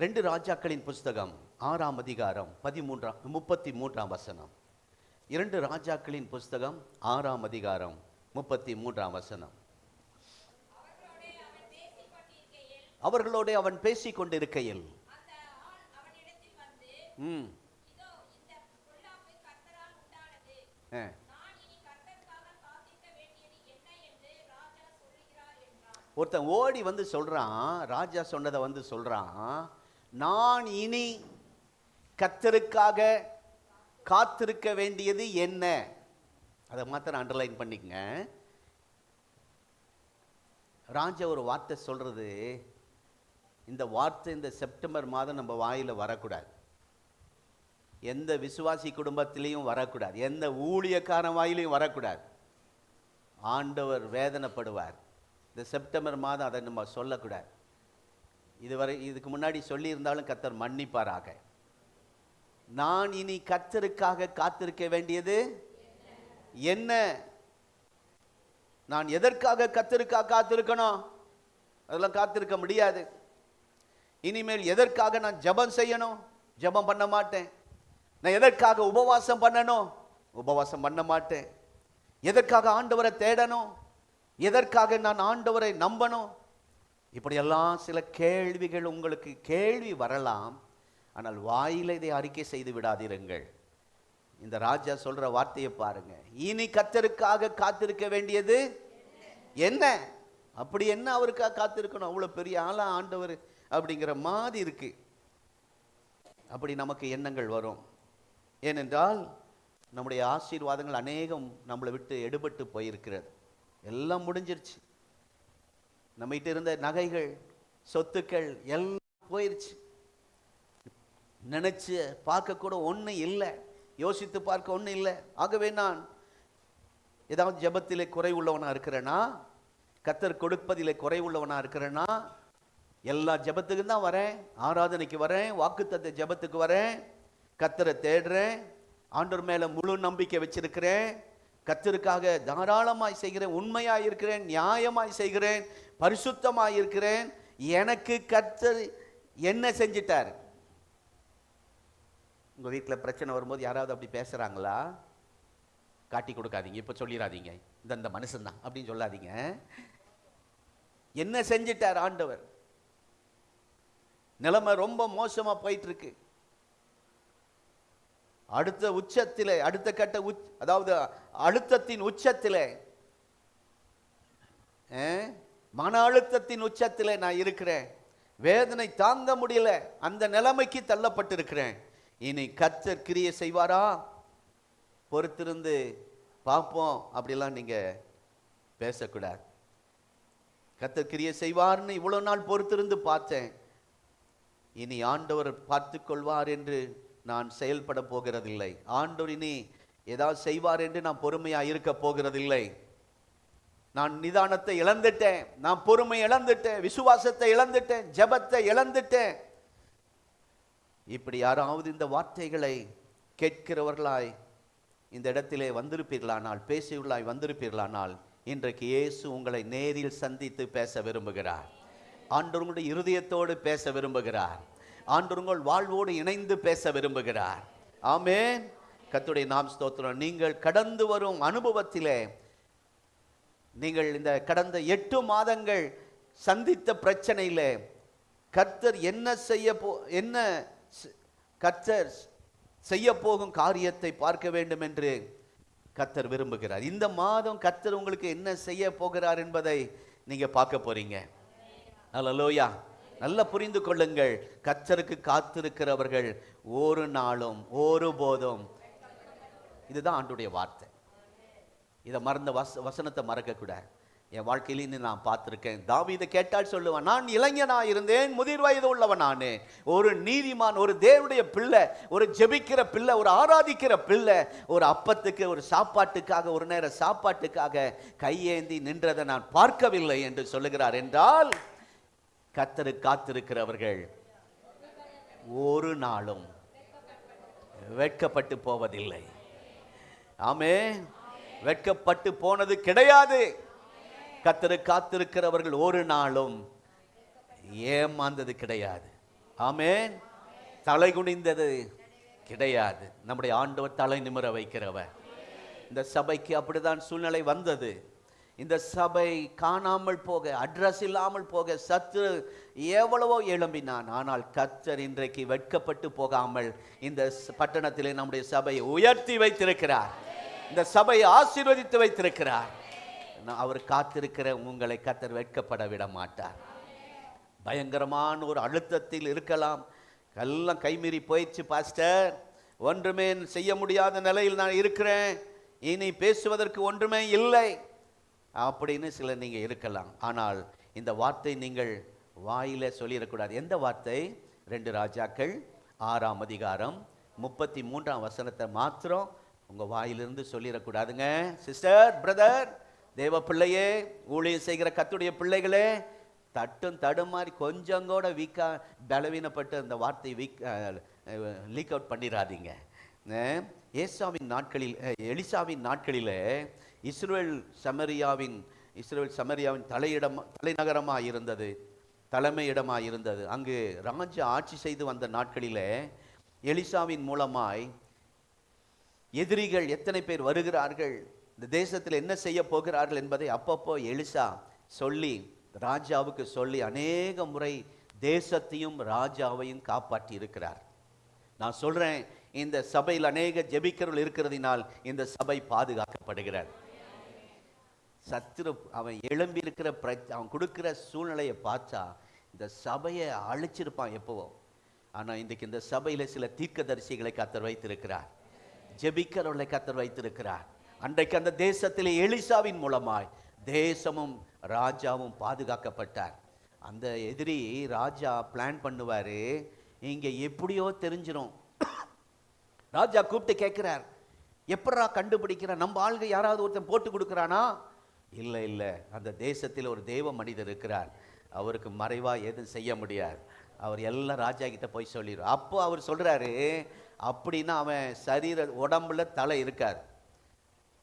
2 ராஜாக்களின் புஸ்தகம் 6ஆம் அதிகாரம் 33ஆம் வசனம். 2 ராஜாக்களின் புஸ்தகம் 6ஆம் அதிகாரம் 33ஆம் வசனம். அவர்களோட அவன் பேசிக் கொண்டிருக்கையில் ஒருத்தன் ஓடி வந்து சொல்றான், ராஜா சொன்னதை வந்து சொல்றான், நான் இனி கர்த்தருக்காக காத்திருக்க வேண்டியது என்ன? அதை மாத்திரம் அண்டர்லைன் பண்ணிக்கங்க. ராஜா ஒரு வார்த்தை சொல்றது, இந்த வார்த்தை இந்த செப்டம்பர் மாதம் நம்ம வாயில வரக்கூடாது. எந்த விசுவாசி குடும்பத்திலையும் வரக்கூடாது, எந்த ஊழியக்காரன் வாயிலையும் வரக்கூடாது. ஆண்டவர் வேதனைப்படுவார். இந்த செப்டம்பர் மாதம் அதை நம்ம சொல்லக்கூடாது. இதுக்கு முன்னாடி சொல்லியிருந்தாலும் கர்த்தர் மன்னிப்பாராக. நான் இனி கர்த்தருக்காக காத்திருக்க வேண்டியது என்ன? நான் எதற்காக கர்த்தருக்காக காத்திருக்கணும்? அதெல்லாம் காத்திருக்க முடியாது. இனிமேல் எதற்காக நான் ஜெபம் செய்யணும்? ஜெபம் பண்ண மாட்டேன். நான் எதற்காக உபவாசம் பண்ணணும்? உபவாசம் பண்ண மாட்டேன். எதற்காக ஆண்டவரை தேடணும்? எதற்காக நான் ஆண்டவரை நம்பணும்? இப்படியெல்லாம் சில கேள்விகள் உங்களுக்கு கேள்வி வரலாம். ஆனால் வாயில இதை அறிக்கை செய்து விடாதீர்கள். இந்த ராஜா சொல்ற வார்த்தையை பாருங்க, இனி கர்த்தருக்காக காத்திருக்க வேண்டியது என்ன? அப்படி என்ன அவருக்காக காத்திருக்கணும்? அவ்வளவு பெரிய ஆளா ஆண்டவர் அப்படிங்கிற மாதிரி இருக்கு. அப்படி நமக்கு எண்ணங்கள் வரும். ஏனென்றால் நம்முடைய ஆசீர்வாதங்கள் அநேகம் நம்மளை விட்டு எடுபட்டு போயிருக்கிறது. எல்லாம் முடிஞ்சிருச்சு. நம்மகிட்ட இருந்த நகைகள், சொத்துக்கள் எல்லாம் போயிருச்சு. நினைச்சு பார்க்க கூட ஒன்றும் இல்லை, யோசித்து பார்க்க ஒன்றும் இல்லை. ஆகவே நான் ஏதாவது ஜெபத்திலே குறை உள்ளவனா இருக்கிறேனா? கர்த்தர் கொடுப்பதிலே குறை உள்ளவனா இருக்கிறேனா? எல்லா ஜெபத்துக்கும் தான் வரேன், ஆராதனைக்கு வரேன், வாக்குத்தத்த ஜெபத்துக்கு வரேன், கர்த்தரை தேடுறேன், ஆண்டவர் மேல முழு நம்பிக்கை வச்சிருக்கிறேன், கர்த்தருக்காக தாராளமாய் செய்கிறேன், உண்மையாய் இருக்கிறேன், நியாயமாய் செய்கிறேன், பரிசுத்தமாய் இருக்கிறேன். எனக்கு கர்த்தர் என்ன செஞ்சிட்டார்? உங்க வீட்டில் பிரச்சனை வரும்போது யாராவது அப்படி பேசுறாங்களா? காட்டி கொடுக்காதீங்க, இப்ப சொல்லிடாதீங்க இந்த மனுஷன் தான் அப்படின்னு சொல்லாதீங்க. என்ன செஞ்சிட்டார் ஆண்டவர்? நிலைமை ரொம்ப மோசமா போயிட்டு இருக்கு. அடுத்த உச்சத்திலே, அடுத்த கட்ட அதாவது அழுத்தத்தின் உச்சத்திலே, மன அழுத்தத்தின் உச்சத்திலே நான் இருக்கிறேன். வேதனை தாங்க முடியல, அந்த நிலைமைக்கு தள்ளப்பட்டிருக்கிறேன். இனி கர்த்தர் கிரியை செய்வாரா? பொறுத்திருந்து பார்ப்போம் அப்படிலாம் நீங்க பேசக்கூடாது. கர்த்தர் கிரியை செய்வார்னு இவ்வளவு நாள் பொறுத்திருந்து பார்த்தேன். இனி ஆண்டவர் பார்த்து கொள்வார் என்று நான் செயல்பட போகிறதில்லை. ஆண்டவர் இனி ஏதாவது செய்வார் என்று நான் பொறுமையா இருக்க போகிறதில்லை. நான் நிதானத்தை இழந்துட்டேன், நான் பொறுமை இழந்துட்டேன், விசுவாசத்தை இழந்துட்டேன், ஜெபத்தை இழந்துட்டேன். இப்படி யாராவது இந்த வார்த்தைகளை கேட்கிறவர்களாய் இந்த இடத்திலே வந்திருப்பீர்களானால், பேசியுள்ளாய் வந்திருப்பீர்களானால், இன்றைக்கு இயேசு உங்களை நேரில் சந்தித்து பேச விரும்புகிறார். ஆண்டவர் உங்களுடைய இருதயத்தோடு பேச விரும்புகிறார். ஆண்டவர் உங்கள் வாழ்வோடு இணைந்து பேச விரும்புகிறார். ஆமென். கர்த்தருடைய நாம ஸ்தோத்திரம். நீங்கள் கடந்து வரும் அனுபவத்திலே, நீங்கள் இந்த கடந்த 8 மாதங்கள் சந்தித்த பிரச்சனையிலே கர்த்தர் கர்த்தர் செய்ய போகும் காரியத்தை பார்க்க வேண்டும் என்று கர்த்தர் விரும்புகிறார். இந்த மாதம் கர்த்தர் உங்களுக்கு என்ன செய்ய போகிறார் என்பதை நீங்க பார்க்க போறீங்க. அல்லேலூயா. நல்லா புரிந்து கொள்ளுங்கள், கர்த்தருக்கு காத்திருக்கிறவர்கள் ஒரு நாளும் ஒருபோதும், இதுதான் ஆண்டவருடைய வார்த்தை. இதை மறந்த வசனத்தை மறக்க கூடாது. என் வாழ்க்கையில நான் பார்த்திருக்கேன். தாவீதை கேட்டால் சொல்லுவான், நான் இளைஞனா இருந்தேன், முதிர் வயது உள்ளவன் நானே, ஒரு நீதிமான், ஒரு தேவனுடைய பிள்ளை, ஒரு ஜெபிக்கிற பிள்ளை, ஒரு ஆராதிக்கிற பிள்ளை, ஒரு அப்பத்துக்கு, ஒரு சாப்பாட்டுக்காக, ஒரு நேர சாப்பாட்டுக்காக கையேந்தி நின்றதை நான் பார்க்கவில்லை என்று சொல்லுகிறார். என்றால் கர்த்தரு காத்திருக்கிறவர்கள் ஒரு நாளும் வெட்கப்பட்டு போவதில்லை. ஆமென். வெட்கப்பட்டு போனது கிடையாது. கர்த்தரு காத்திருக்கிறவர்கள் ஒரு நாளும் ஏமாந்தது கிடையாது. ஆமென். தலை குனிந்தது கிடையாது. நம்முடைய ஆண்டவர் தலை நிமிர வைக்கிறவர். இந்த சபைக்கு அப்படிதான் சூழ்நிலை வந்தது. இந்த சபை காணாமல் போக, அட்ரஸ் இல்லாமல் போக சத்துரு எவ்வளவோ எழும்பினான். ஆனால் கர்த்தர் இன்றைக்கு வெட்கப்பட்டு போகாமல் இந்த பட்டணத்திலே நம்முடைய சபையை உயர்த்தி வைத்திருக்கிறார். இந்த சபையை ஆசீர்வதித்து வைத்திருக்கிறார். அவர் காத்திருக்கிற உங்களை கர்த்தர் வெட்கப்பட விட மாட்டார். பயங்கரமான ஒரு அழுத்தத்தில் இருக்கலாம். எல்லாம் கைமீறி போயிடுச்சு பாஸ்டர், ஒன்றுமே செய்ய முடியாத நிலையில் நான் இருக்கிறேன், இனி பேசுவதற்கு ஒன்றுமே இல்லை அப்படின்னு சிலர் நீங்கள் இருக்கலாம். ஆனால் இந்த வார்த்தை நீங்கள் வாயில சொல்லிடக்கூடாது. எந்த வார்த்தை? 2 ராஜாக்கள் 6ஆம் அதிகாரம் 33ஆம் வசனத்தை மாத்திரம் உங்கள் வாயிலிருந்து சொல்லிடக்கூடாதுங்க. சிஸ்டர், பிரதர், தேவ பிள்ளையே, ஊழியம் செய்கிற கர்த்தருடைய பிள்ளைகளே, தட்டும் தடுமாறி கொஞ்சம் கூட பலவீனப்பட்டு அந்த வார்த்தை லீக் அவுட் பண்ணிடாதீங்க. ஏசாவின் நாட்களில், எலிசாவின் நாட்களில் இஸ்ரவேல் சமரியாவின் தலைநகரமாக இருந்தது, தலைமையிடமாக இருந்தது. அங்கு ராஜா ஆட்சி செய்து வந்த நாட்களில் எலிசாவின் மூலமாய் எதிரிகள் எத்தனை பேர் வருகிறார்கள், இந்த தேசத்தில் என்ன செய்ய போகிறார்கள் என்பதை அப்பப்போ எலிசா சொல்லி, ராஜாவுக்கு சொல்லி அநேக முறை தேசத்தையும் ராஜாவையும் காப்பாற்றி இருக்கிறார். நான் சொல்றேன், இந்த சபையில் அநேக ஜெபிக்கிறவர்கள் இருக்கிறதினால் இந்த சபை பாதுகாக்கப்படுகிறார். சத்துரு அவன் எழும்பி இருக்கிற அவன் கொடுக்கிற சூழ்நிலையை பார்த்தா இந்த சபையை அழிச்சிருப்பான் எப்பவோ. ஆனால் இன்றைக்கு இந்த சபையில் சில தீர்க்கதரிசிகளை கர்த்தர் வைத்திருக்கிறார், ஜெபிக்கிறவர்களை கர்த்தர் வைத்திருக்கிறார். அன்றைக்கு அந்த தேசத்திலே எலிசாவின் மூலமாய் தேசமும் ராஜாவும் பாதுகாக்கப்பட்டார். அந்த எதிரி ராஜா பிளான் பண்ணுவாரு, இங்க எப்படியோ தெரிஞ்சிடும். ராஜா கூப்பிட்டு கேட்கிறார், எப்படா கண்டுபிடிக்கிற, நம்ம ஆளுங்க யாராவது ஒருத்தன் போட்டு கொடுக்குறானா? இல்லை இல்லை, அந்த தேசத்தில் ஒரு தேவ மனிதர் இருக்கிறார், அவருக்கு மறைவா எதுவும் செய்ய முடியாது, அவர் எல்லாம் ராஜா கிட்ட போய் சொல்லிடுவார். அப்போ அவர் சொல்றாரு, அப்படின்னா அவன் உடம்புல தலை இருக்காது,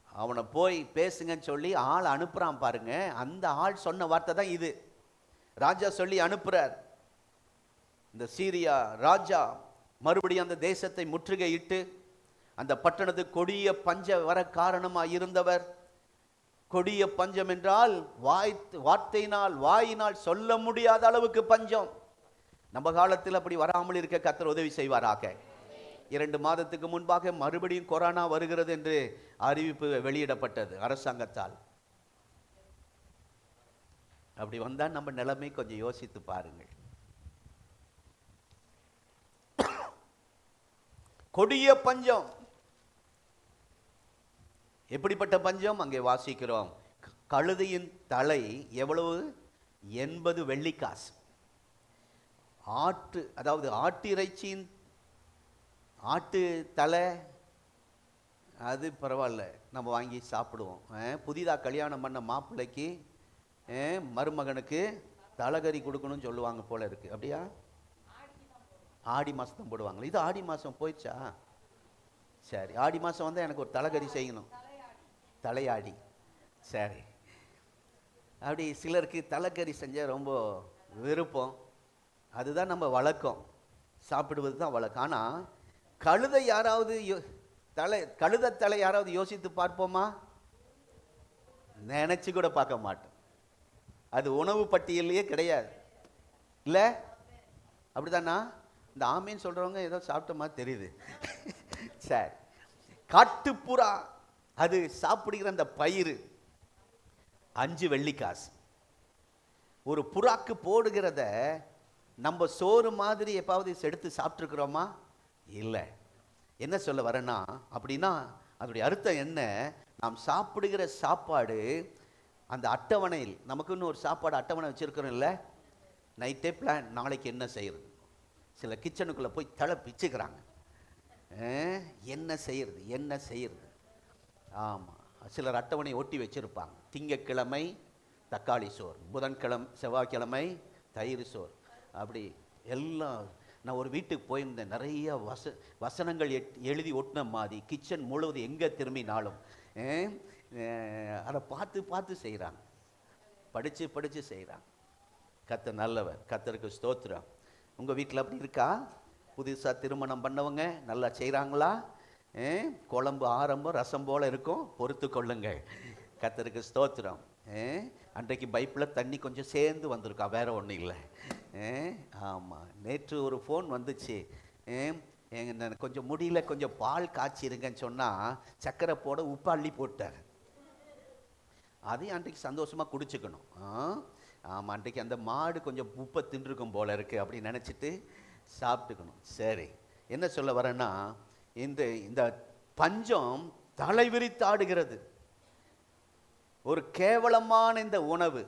அவனை போய் பேசுங்கன்னு சொல்லி ஆள் அனுப்புறான் பாருங்க. அந்த ஆள் சொன்ன வார்த்தை தான் இது. ராஜா சொல்லி அனுப்புறார். இந்த சீரியா ராஜா மறுபடியும் அந்த தேசத்தை முற்றுகையிட்டு அந்த பட்டணத்துக்கு கொடிய பஞ்சம் வர காரணமாக இருந்தவர். கொடிய பஞ்சம் என்றால் வார்த்தையினால் வாயினால் சொல்ல முடியாத அளவுக்கு பஞ்சம். நம்ம காலத்தில் அப்படி வராமல் இருக்க கர்த்தர் உதவி செய்வாராக. 2 மாதத்துக்கு முன்பாக மறுபடியும் கொரோனா வருகிறது என்று அறிவிப்பு வெளியிடப்பட்டது அரசாங்கத்தால். அப்படி வந்தா நம்ம நிலைமை கொஞ்சம் யோசித்து பாருங்கள். கொடிய பஞ்சம். எப்படிப்பட்ட பஞ்சம்? அங்கே வாசிக்கிறோம், கழுதையின் தலை எவ்வளவு? 80 வெள்ளிக்காசு. அதாவது ஆட்டிறைச்சியின் ஆட்டு தலை அது பரவாயில்ல, நம்ம வாங்கி சாப்பிடுவோம். புதிதாக கல்யாணம் பண்ண மாப்பிள்ளைக்கு மருமகனுக்கு தலைகறி கொடுக்கணும்னு சொல்லுவாங்க போல இருக்கு. அப்படியா? ஆடி மாதம் போடுவாங்களா? இது ஆடி மாதம் போயிடுச்சா? சரி, ஆடி மாதம் வந்தால் எனக்கு ஒரு தலைகறி செய்யணும், தலையாடி. சரி, அப்படி சிலருக்கு தலைக்கறி செஞ்சால் ரொம்ப விருப்பம், அதுதான் நம்ம வழக்கம், சாப்பிடுவது தான் வழக்கம். ஆனால் கழுதை யாராவது கழுதை தலை யாராவது யோசித்து பார்ப்போமா? நினைச்சு கூட பார்க்க மாட்டோம். அது உணவு பட்டியலையே கிடையாது, இல்லை? அப்படிதானா? இந்த ஆமீன் சொல்றவங்க ஏதோ சாப்பிட்ட மாதிரி தெரியுது. சரி, காட்டுப்புறா அது சாப்பிடுகிற அந்த பயிர் 5 வெள்ளிக்காசு. ஒரு புறாக்கு போடுகிறத நம்ம சோறு மாதிரி எப்பாவது எடுத்து சாப்பிட்ருக்கிறோமா? இல்லை. என்ன சொல்ல வரேன்னா, அப்படின்னா அதனுடைய அர்த்தம் என்ன? நாம் சாப்பிடுகிற சாப்பாடு அந்த அட்டவணையில், நமக்குன்னு ஒரு சாப்பாடு அட்டவணை வச்சிருக்கிறோம் இல்லை? நைட்டே பிளான், நாளைக்கு என்ன செய்யறது. சில கிச்சனுக்குள்ளே போய் தலை பிச்சுக்கிறாங்க, என்ன செய்யறது என்ன செய்யறது. ஆமாம், சிலர் அட்டவணை ஒட்டி வச்சிருப்பாங்க. திங்கக்கிழமை தக்காளி சோறு, புதன்கிழமை செவ்வாய்க்கிழமை தயிர் சோறு, அப்படி எல்லாம். நான் ஒரு வீட்டுக்கு போயிருந்தேன், நிறைய வசனங்கள் எழுதி ஒட்டின மாதிரி கிச்சன் முழுவதும் எங்கே திரும்பினாலும் அதை பார்த்து பார்த்து செய்கிறாங்க, படித்து படித்து செய்கிறாங்க. கர்த்தர் நல்லவர், கர்த்தருக்கு ஸ்தோத்திரம். உங்கள் வீட்டில் அப்படி இருக்கா? புதுசாக திருமணம் பண்ணவங்க நல்லா செய்கிறாங்களா? குழம்பு ஆரம்பம் ரசம் போல் இருக்கும், பொறுத்து கொள்ளுங்கள். கர்த்தருக்கு ஸ்தோத்திரம். அன்றைக்கு பைப்பில் தண்ணி கொஞ்சம் சேர்ந்து வந்திருக்கா, வேற ஒன்றும் இல்லை. ஆமாம், நேற்று ஒரு ஃபோன் வந்துச்சு. கொஞ்சம் முடியல, கொஞ்சம் பால் காய்ச்சிருங்கன்னு சொன்னால் சக்கரை போட உப்பு அள்ளி போட்டார். அதையும் அன்றைக்கு சந்தோஷமாக குடிச்சுக்கணும். ஆமாம், அன்றைக்கு அந்த மாடு கொஞ்சம் உப்பை தின்றுக்கும் போல இருக்குது அப்படின்னு நினச்சிட்டு சாப்பிட்டுக்கணும். சரி, என்ன சொல்ல வரேன்னா, இந்த பஞ்சம் தலைவிரித்தாடுகிறது. ஒரு கேவலமான இந்த உணவு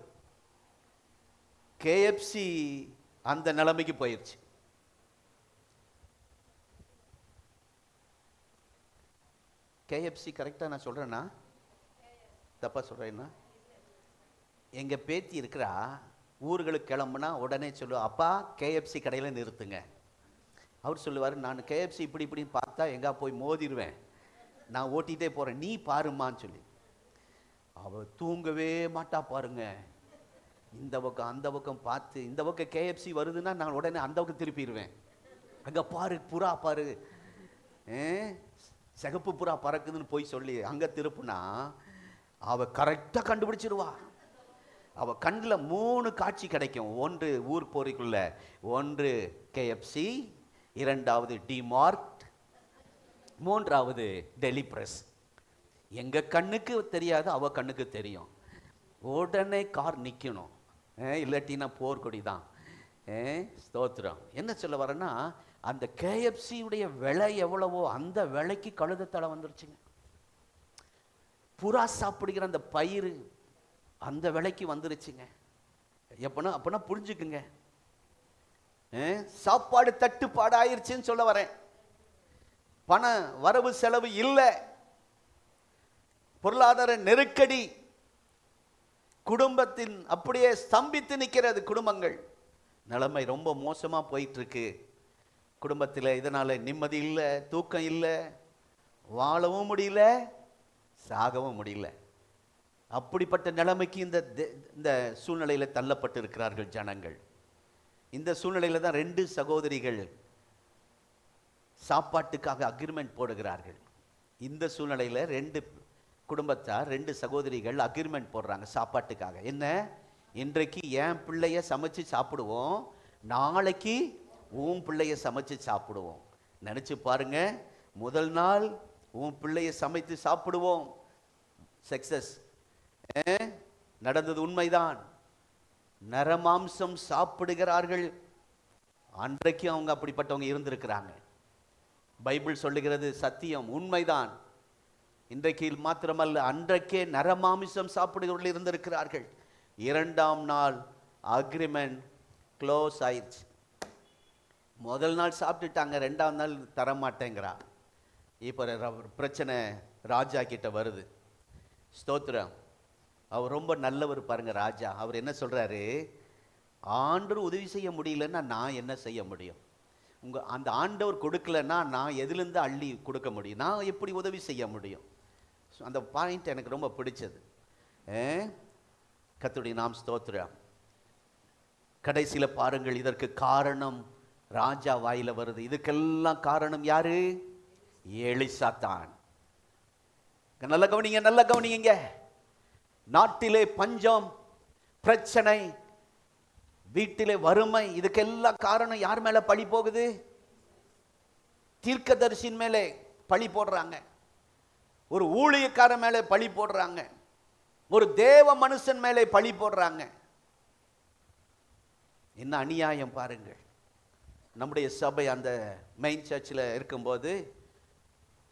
KFC அந்த நிலைமைக்கு போயிடுச்சு. KFC கரெக்டாக நான் சொல்கிறேன்னா தப்பா சொல்கிறேன்னா? எங்கள் பேத்தி இருக்கிறா, ஊர்களுக்கு கிளம்புனா உடனே சொல்லுவா, அப்பா KFC கடையில் நிறுத்துங்க. அவர் சொல்லுவார், நான் KFC இப்படி இப்படின்னு பார்த்தா எங்கே போய் மோதிடுவேன், நான் ஓட்டிகிட்டே போகிறேன், நீ பாருமான்னு சொல்லி. அவள் தூங்கவே மாட்டா பாருங்க. இந்த பக்கம் அந்த பக்கம் பார்த்து, இந்த பக்கம் KFC வருதுன்னா நான் உடனே அந்த பக்கம் திருப்பிடுவேன். அங்கே பாரு புறா பாரு, சிகப்பு புறா பறக்குதுன்னு போய் சொல்லி அங்கே திருப்புனா அவள் கரெக்டாக கண்டுபிடிச்சிருவா. அவள் கண்ணில் 3 காட்சி கிடைக்கும். ஒன்று ஊர் போரிக்குள்ள, ஒன்று KFC, இரண்டாவது டிமார்ட், மூன்றாவது டெலி பிரஸ். எங்கள் கண்ணுக்கு தெரியாது, அவள் கண்ணுக்கு தெரியும். உடனே கார் நிற்கணும், இல்லாட்டினா போர்க்கொடி தான். ஸ்தோத்திரம். என்ன சொல்ல வரேன்னா, அந்த KFC உடைய விலை எவ்வளவோ அந்த விலைக்கு கழுதத்தலை வந்துருச்சுங்க. புறா சாப்பிடுகிற அந்த பயிர் அந்த விலைக்கு வந்துருச்சுங்க. அப்பனா புரிஞ்சுக்குங்க, சாப்பாடு தட்டுப்பாடு ஆயிருச்சுன்னு சொல்ல வரேன். பண வரவு செலவு இல்லை, பொருளாதார நெருக்கடி குடும்பத்தின் அப்படியே ஸ்தம்பித்து நிற்கிறது. குடும்பங்கள் நிலைமை ரொம்ப மோசமா போயிட்டு இருக்கு. குடும்பத்தில் இதனால நிம்மதி இல்லை, தூக்கம் இல்லை, வாழவும் முடியல, சாகவும் முடியல. அப்படிப்பட்ட நிலைமைக்கு இந்த சூழ்நிலையில் தள்ளப்பட்டு இருக்கிறார்கள் ஜனங்கள். இந்த சூழ்நிலையில் தான் 2 சகோதரிகள் சாப்பாட்டுக்காக அக்ரிமெண்ட் போடுகிறார்கள். இந்த சூழ்நிலையில் 2 குடும்பத்தார், 2 சகோதரிகள் அக்ரிமெண்ட் போடுறாங்க சாப்பாட்டுக்காக. என்ன, இன்றைக்கு என் பிள்ளைய சமைச்சு சாப்பிடுவோம், நாளைக்கு உன் பிள்ளைய சமைச்சு சாப்பிடுவோம். நினைச்சு பாருங்க, முதல் நாள் உன் பிள்ளைய சமைத்து சாப்பிடுவோம், சக்சஸ் நடந்தது, உண்மைதான். நரமாம்சம் சாப்பிடுகிறார்கள். அன்றைக்கு அவங்க அப்படிப்பட்டவங்க இருந்திருக்கிறாங்க. பைபிள் சொல்லுகிறது சத்தியம், உண்மைதான். இன்றைக்கு மாத்திரமல்ல, அன்றைக்கே நரமாமிசம் சாப்பிடுகிறவர்கள் இருந்திருக்கிறார்கள். 2ஆம் நாள் அக்ரிமெண்ட் க்ளோஸ் ஆயிடுச்சு. முதல் நாள் சாப்பிட்டுட்டாங்க, 2ஆம் நாள் தரமாட்டேங்கிறா. இப்போ பிரச்சனை ராஜா கிட்ட வருது. ஸ்தோத்திரம். அவர் ரொம்ப நல்லவர் பாருங்க ராஜா. அவர் என்ன சொல்றாரு, ஆண்டவர் உதவி செய்ய முடியலன்னா நான் என்ன செய்ய முடியும்? அந்த ஆண்டவர் கொடுக்கலன்னா நான் எதுலேருந்து அள்ளி கொடுக்க முடியும்? நான் எப்படி உதவி செய்ய முடியும்? அந்த பாயிண்ட் எனக்கு ரொம்ப பிடிச்சது. கர்த்தருடைய நாமம் ஸ்தோத்திரம். கடைசியில் பாருங்கள், இதற்கு காரணம் ராஜா வாயில வருது. இதுக்கெல்லாம் காரணம் யாரு? எலிசாத்தான். நல்ல கவனிங்க, நல்ல கவனிங்க. நாட்டிலே பஞ்சம், பிரச்சனை, வீட்டிலே வறுமை, இதுக்கெல்லாம் காரணம் யார் மேல பழி போகுது? தீர்க்கதரிசியின் மேலே பழி போடுறாங்க, ஒரு ஊழியக்காரன் மேலே பழி போடுறாங்க, ஒரு தேவ மனுஷன் மேலே பழி போடுறாங்க. என்ன அநியாயம் பாருங்கள். நம்முடைய சபை அந்த மெயின் சர்ச்சில் இருக்கும்போது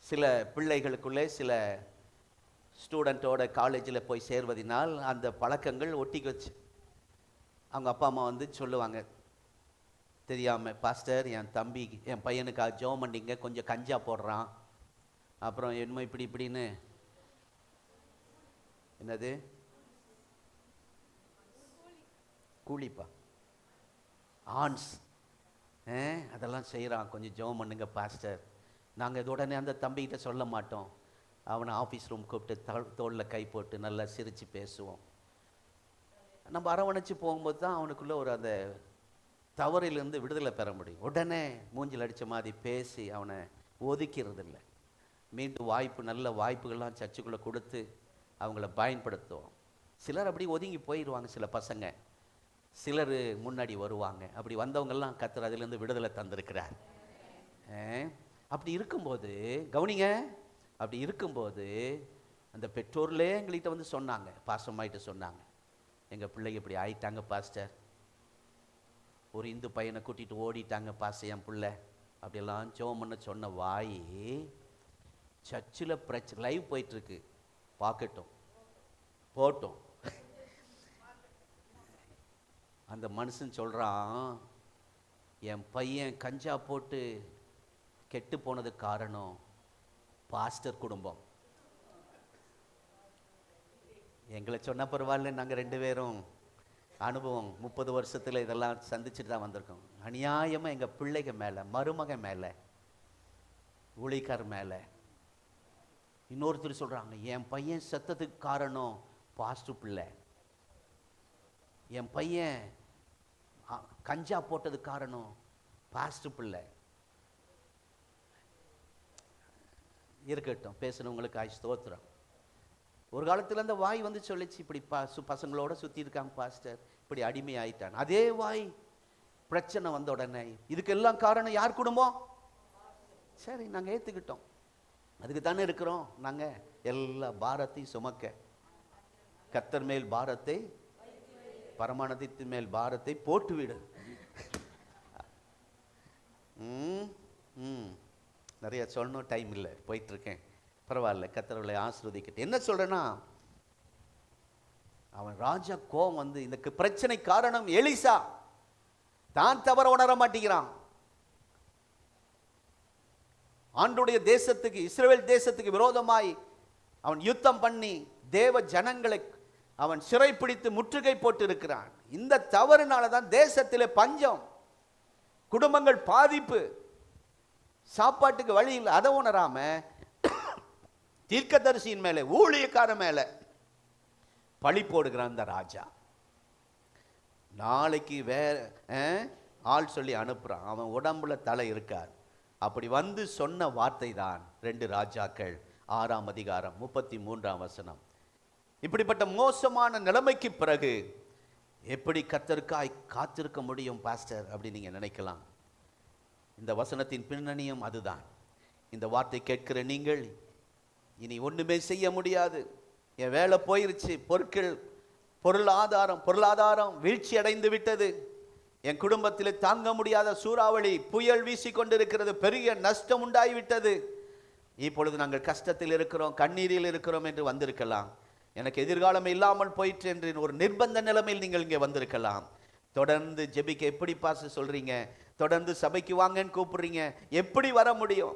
சில பிள்ளைகளுக்குள்ளே சில ஸ்டூடெண்ட்டோட காலேஜில் போய் சேர்வதனால் அந்த பழக்கங்கள் ஒட்டி வச்சு அவங்க அப்பா அம்மா வந்து சொல்லுவாங்க தெரியாமல், பாஸ்டர் என் தம்பி என் பையனுக்காக ஜெபம் பண்ணிங்க, கொஞ்சம் கஞ்சா போடுறான், அப்புறம் என்னமோ இப்படி இப்படின்னு. என்னது கூலிப்பா, ஆன்ஸ், அதெல்லாம் செய்கிறான், கொஞ்சம் ஜெபம் பண்ணுங்க பாஸ்டர். நாங்கள் உடனே அந்த தம்பிகிட்ட சொல்ல மாட்டோம். அவனை ஆஃபீஸ் ரூம் கூப்பிட்டு தோளில் கை போட்டு நல்லா சிரித்து பேசுவோம். நம்ம அரவணைச்சு போகும்போது தான் அவனுக்குள்ளே ஒரு அந்த தவறிலிருந்து விடுதலை பெற முடியும். உடனே மூஞ்சில் அடித்த மாதிரி பேசி அவனை ஒதுக்கிறது இல்லை. மீண்டும் நல்ல வாய்ப்புகள்லாம் சர்ச்சுக்குள்ளே கொடுத்து அவங்கள பயன்படுத்துவோம். சிலர் அப்படி ஒதுங்கி போயிடுவாங்க. சில பசங்க, சிலர் முன்னாடி வருவாங்க. அப்படி வந்தவங்கெல்லாம் கர்த்தர் அதிலிருந்து விடுதலை தந்திருக்கிறார். அப்படி இருக்கும்போது கவனிங்க, அப்படி இருக்கும்போது அந்த பெற்றோர்களே எங்கள்கிட்ட வந்து சொன்னாங்க, பாஸ்டர்மாயிட்ட சொன்னாங்க, எங்கள் பிள்ளைங்க இப்படி ஆயிட்டாங்க பாஸ்டர், ஒரு இந்து பையனை கூட்டிகிட்டு ஓடிட்டாங்க பாஸ்டர் என் பிள்ளை, அப்படியெல்லாம் ஜெபம் பண்ண சொன்ன வாய் சர்ச்சில் லைவ் போயிட்டுருக்கு, பார்க்கட்டும் போட்டோம். அந்த மனுஷன் சொல்கிறான், என் பையன் கஞ்சா போட்டு கெட்டு போனதுக்கு காரணம் பாஸ்டர் குடும்பம். எங்களை சொன்ன பரவாயில்ல, நாங்கள் 2 பேரும் அனுபவம் 30 வருஷத்தில் இதெல்லாம் சந்திச்சுட்டு தான் வந்திருக்கோம். அநியாயமாக எங்கள் பிள்ளைங்க மேலே, மருமக மேலே, ஊழிக்கார் மேலே. இன்னொருத்தர் சொல்கிறாங்க, என் பையன் செத்ததுக்கு காரணம் பாஸ்டர் பிள்ளை, என் பையன் கஞ்சா போட்டதுக்கு காரணம் பாஸ்டர் பிள்ளை. இருக்கட்டும், பேசுனவங்களுக்கு ஆய் ஸ்தோத்திரம். ஒரு காலத்தில் அந்த வாய் வந்து சொல்லிச்சு, இப்படி பசங்களோட சுற்றி இருக்காங்க பாஸ்டர், இப்படி அடிமை ஆயிட்டான். அதே வாய் பிரச்சனை வந்த உடனே இதுக்கெல்லாம் காரணம் யார் குடும்பம்? சரி, நாங்கள் ஏற்றுக்கிட்டோம், அதுக்கு தானே இருக்கிறோம். நாங்கள் எல்லா பாரத்தையும் சுமக்க, கர்த்தர் மேல் பாரத்தை, பரமானதத்தின் மேல் பாரத்தை போட்டுவிடு. நிறைய சொல்லணும், டைம் இல்லை, போயிட்டுருக்கேன், பரவாயில்ல, கர்த்தர்களை ஆசீர்வதிக்கட்டும். என்ன சொல்கிறேன்னா, அவன் ராஜா கோவம் வந்து, இந்த பிரச்சனை காரணம் எலிசா தான் தவற உணர மாட்டேங்கிறான். ஆண்டுடைய தேசத்துக்கு, இஸ்ரவேல் தேசத்துக்கு விரோதமாய் அவன் யுத்தம் பண்ணி தேவ ஜனங்களை அவன் சிறைப்பிடித்து முற்றுகை போட்டு இருக்கிறான். இந்த தவறுனால தான் தேசத்திலே பஞ்சம், குடும்பங்கள் பாதிப்பு, சாப்பாட்டுக்கு வழி இல்லை. அதை உணராம தீர்க்கதரிசியின் மேலே, ஊழியக்கார மேலே பழி போடுகிறான் அந்த ராஜா. நாளைக்கு வேற ஆள் சொல்லி அனுப்புறான், அவன் உடம்புல தலை இருக்கார். அப்படி வந்து சொன்ன வார்த்தை தான் 2 ராஜாக்கள் 6ஆம் அதிகாரம் 33ஆம் வசனம். இப்படிப்பட்ட மோசமான நிலைமைக்கு பிறகு எப்படி கர்த்தருக்காய் காத்திருக்க முடியும் பாஸ்டர் அப்படி நீங்க நினைக்கலாம். இந்த வசனத்தின் பின்னணியும் அதுதான். இந்த வார்த்தை கேட்கிற நீங்கள், இனி ஒண்ணுமே செய்ய முடியாது, என் வேலை போயிருச்சு, பொருளாதாரம் வீழ்ச்சி அடைந்து விட்டது, என் குடும்பத்தில் தாங்க முடியாத சூறாவளி புயல் வீசி கொண்டிருக்கிறது, பெரிய நஷ்டம் உண்டாகிவிட்டது, இப்பொழுது நாங்கள் கஷ்டத்தில் இருக்கிறோம், கண்ணீரில் இருக்கிறோம் என்று வந்திருக்கலாம். எனக்கு எதிர்காலம் இல்லாமல் போயிற்று என்று ஒரு நிர்பந்த நிலைமையில் நீங்கள் இங்கே வந்திருக்கலாம். தொடர்ந்து ஜெபிக்க எப்படி பாச சொல்றீங்க, தொடர்ந்து சபைக்கு வாங்கன்னு கூப்பிடுறீங்க, எப்படி வர முடியும்?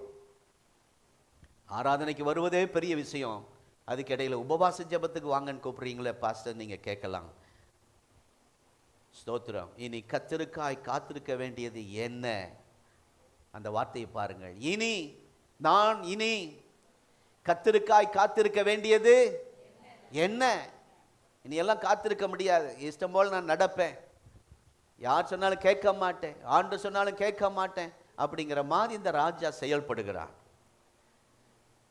ஆராதனைக்கு வருவதே பெரிய விஷயம், அதுக்கு இடையில உபவாச ஜெபத்துக்கு வாங்கன்னு கூப்பிடுறீங்களே பாஸ்டர், நீங்க கேட்கலாம். ஸ்தோத்திரம். இனி கர்த்தருக்காய் காத்திருக்க வேண்டியது என்ன? அந்த வார்த்தையை பாருங்கள். இனி கர்த்தருக்காய் காத்திருக்க வேண்டியது என்ன? இனி எல்லாம் காத்திருக்க முடியாது. இஷ்டம் போல் நான் நடப்பேன், யார் சொன்னாலும் கேட்க மாட்டேன், ஆண்டு சொன்னாலும் கேட்க மாட்டேன் அப்படிங்கிற மாதிரி இந்த ராஜா செயல்படுகிறார்.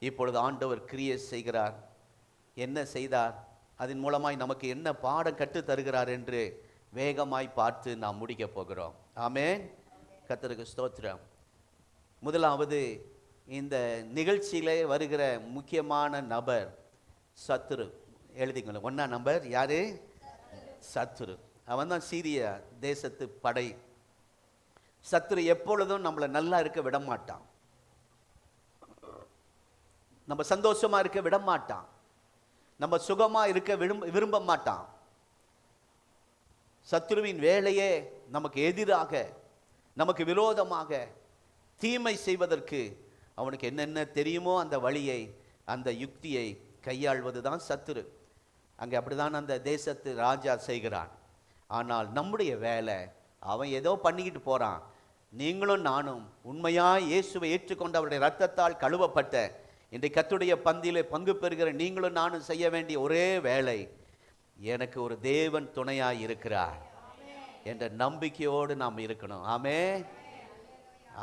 இப்பொழுது ஆண்டவர் கிரியை செய்கிறார். என்ன செய்தார், அதன் மூலமாய் நமக்கு என்ன பாடம் கற்று தருகிறார் என்று வேகமாய் பார்த்து நாம் முடிக்க போகிறோம். ஆமென். கர்த்தருக்கு ஸ்தோத்திரம். முதலாவது, இந்த நிகழ்ச்சியிலே வருகிற முக்கியமான நபர் சத்துரு. எழுதிக்கொள்ள, 1ஆம் நம்பர் யாரு? சத்துரு. அவன் தான் சீரிய தேசத்து படை. சத்துரு எப்பொழுதும் நம்மளை நல்லா இருக்க விட மாட்டான், நம்ம சந்தோஷமா இருக்க விட மாட்டான், நம்ம சுகமா இருக்க விரும்ப மாட்டான். சத்துருவின் வேலையே நமக்கு எதிராக, நமக்கு விரோதமாக தீமை செய்வதற்கு அவனுக்கு என்னென்ன தெரியுமோ அந்த வழியை, அந்த யுக்தியை கையாள்வது தான் சத்துரு. அங்கே அப்படிதான் அந்த தேசத்து ராஜா செய்கிறான். ஆனால் நம்முடைய வேலை, அவன் ஏதோ பண்ணிக்கிட்டு போறான், நீங்களும் நானும் உண்மையாய் இயேசுவை ஏற்றுக்கொண்டு அவருடைய இரத்தத்தால் கழுவப்பட்ட இன்றைக்கு கர்த்தருடைய பந்தியிலே பங்கு பெறுகிற நீங்களும் நானும் செய்ய வேண்டிய ஒரே வேலை, எனக்கு ஒரு தேவன் துணையாய் இருக்கிறார், என்ற நம்பிக்கையோடு நாம் இருக்கணும். ஆமே.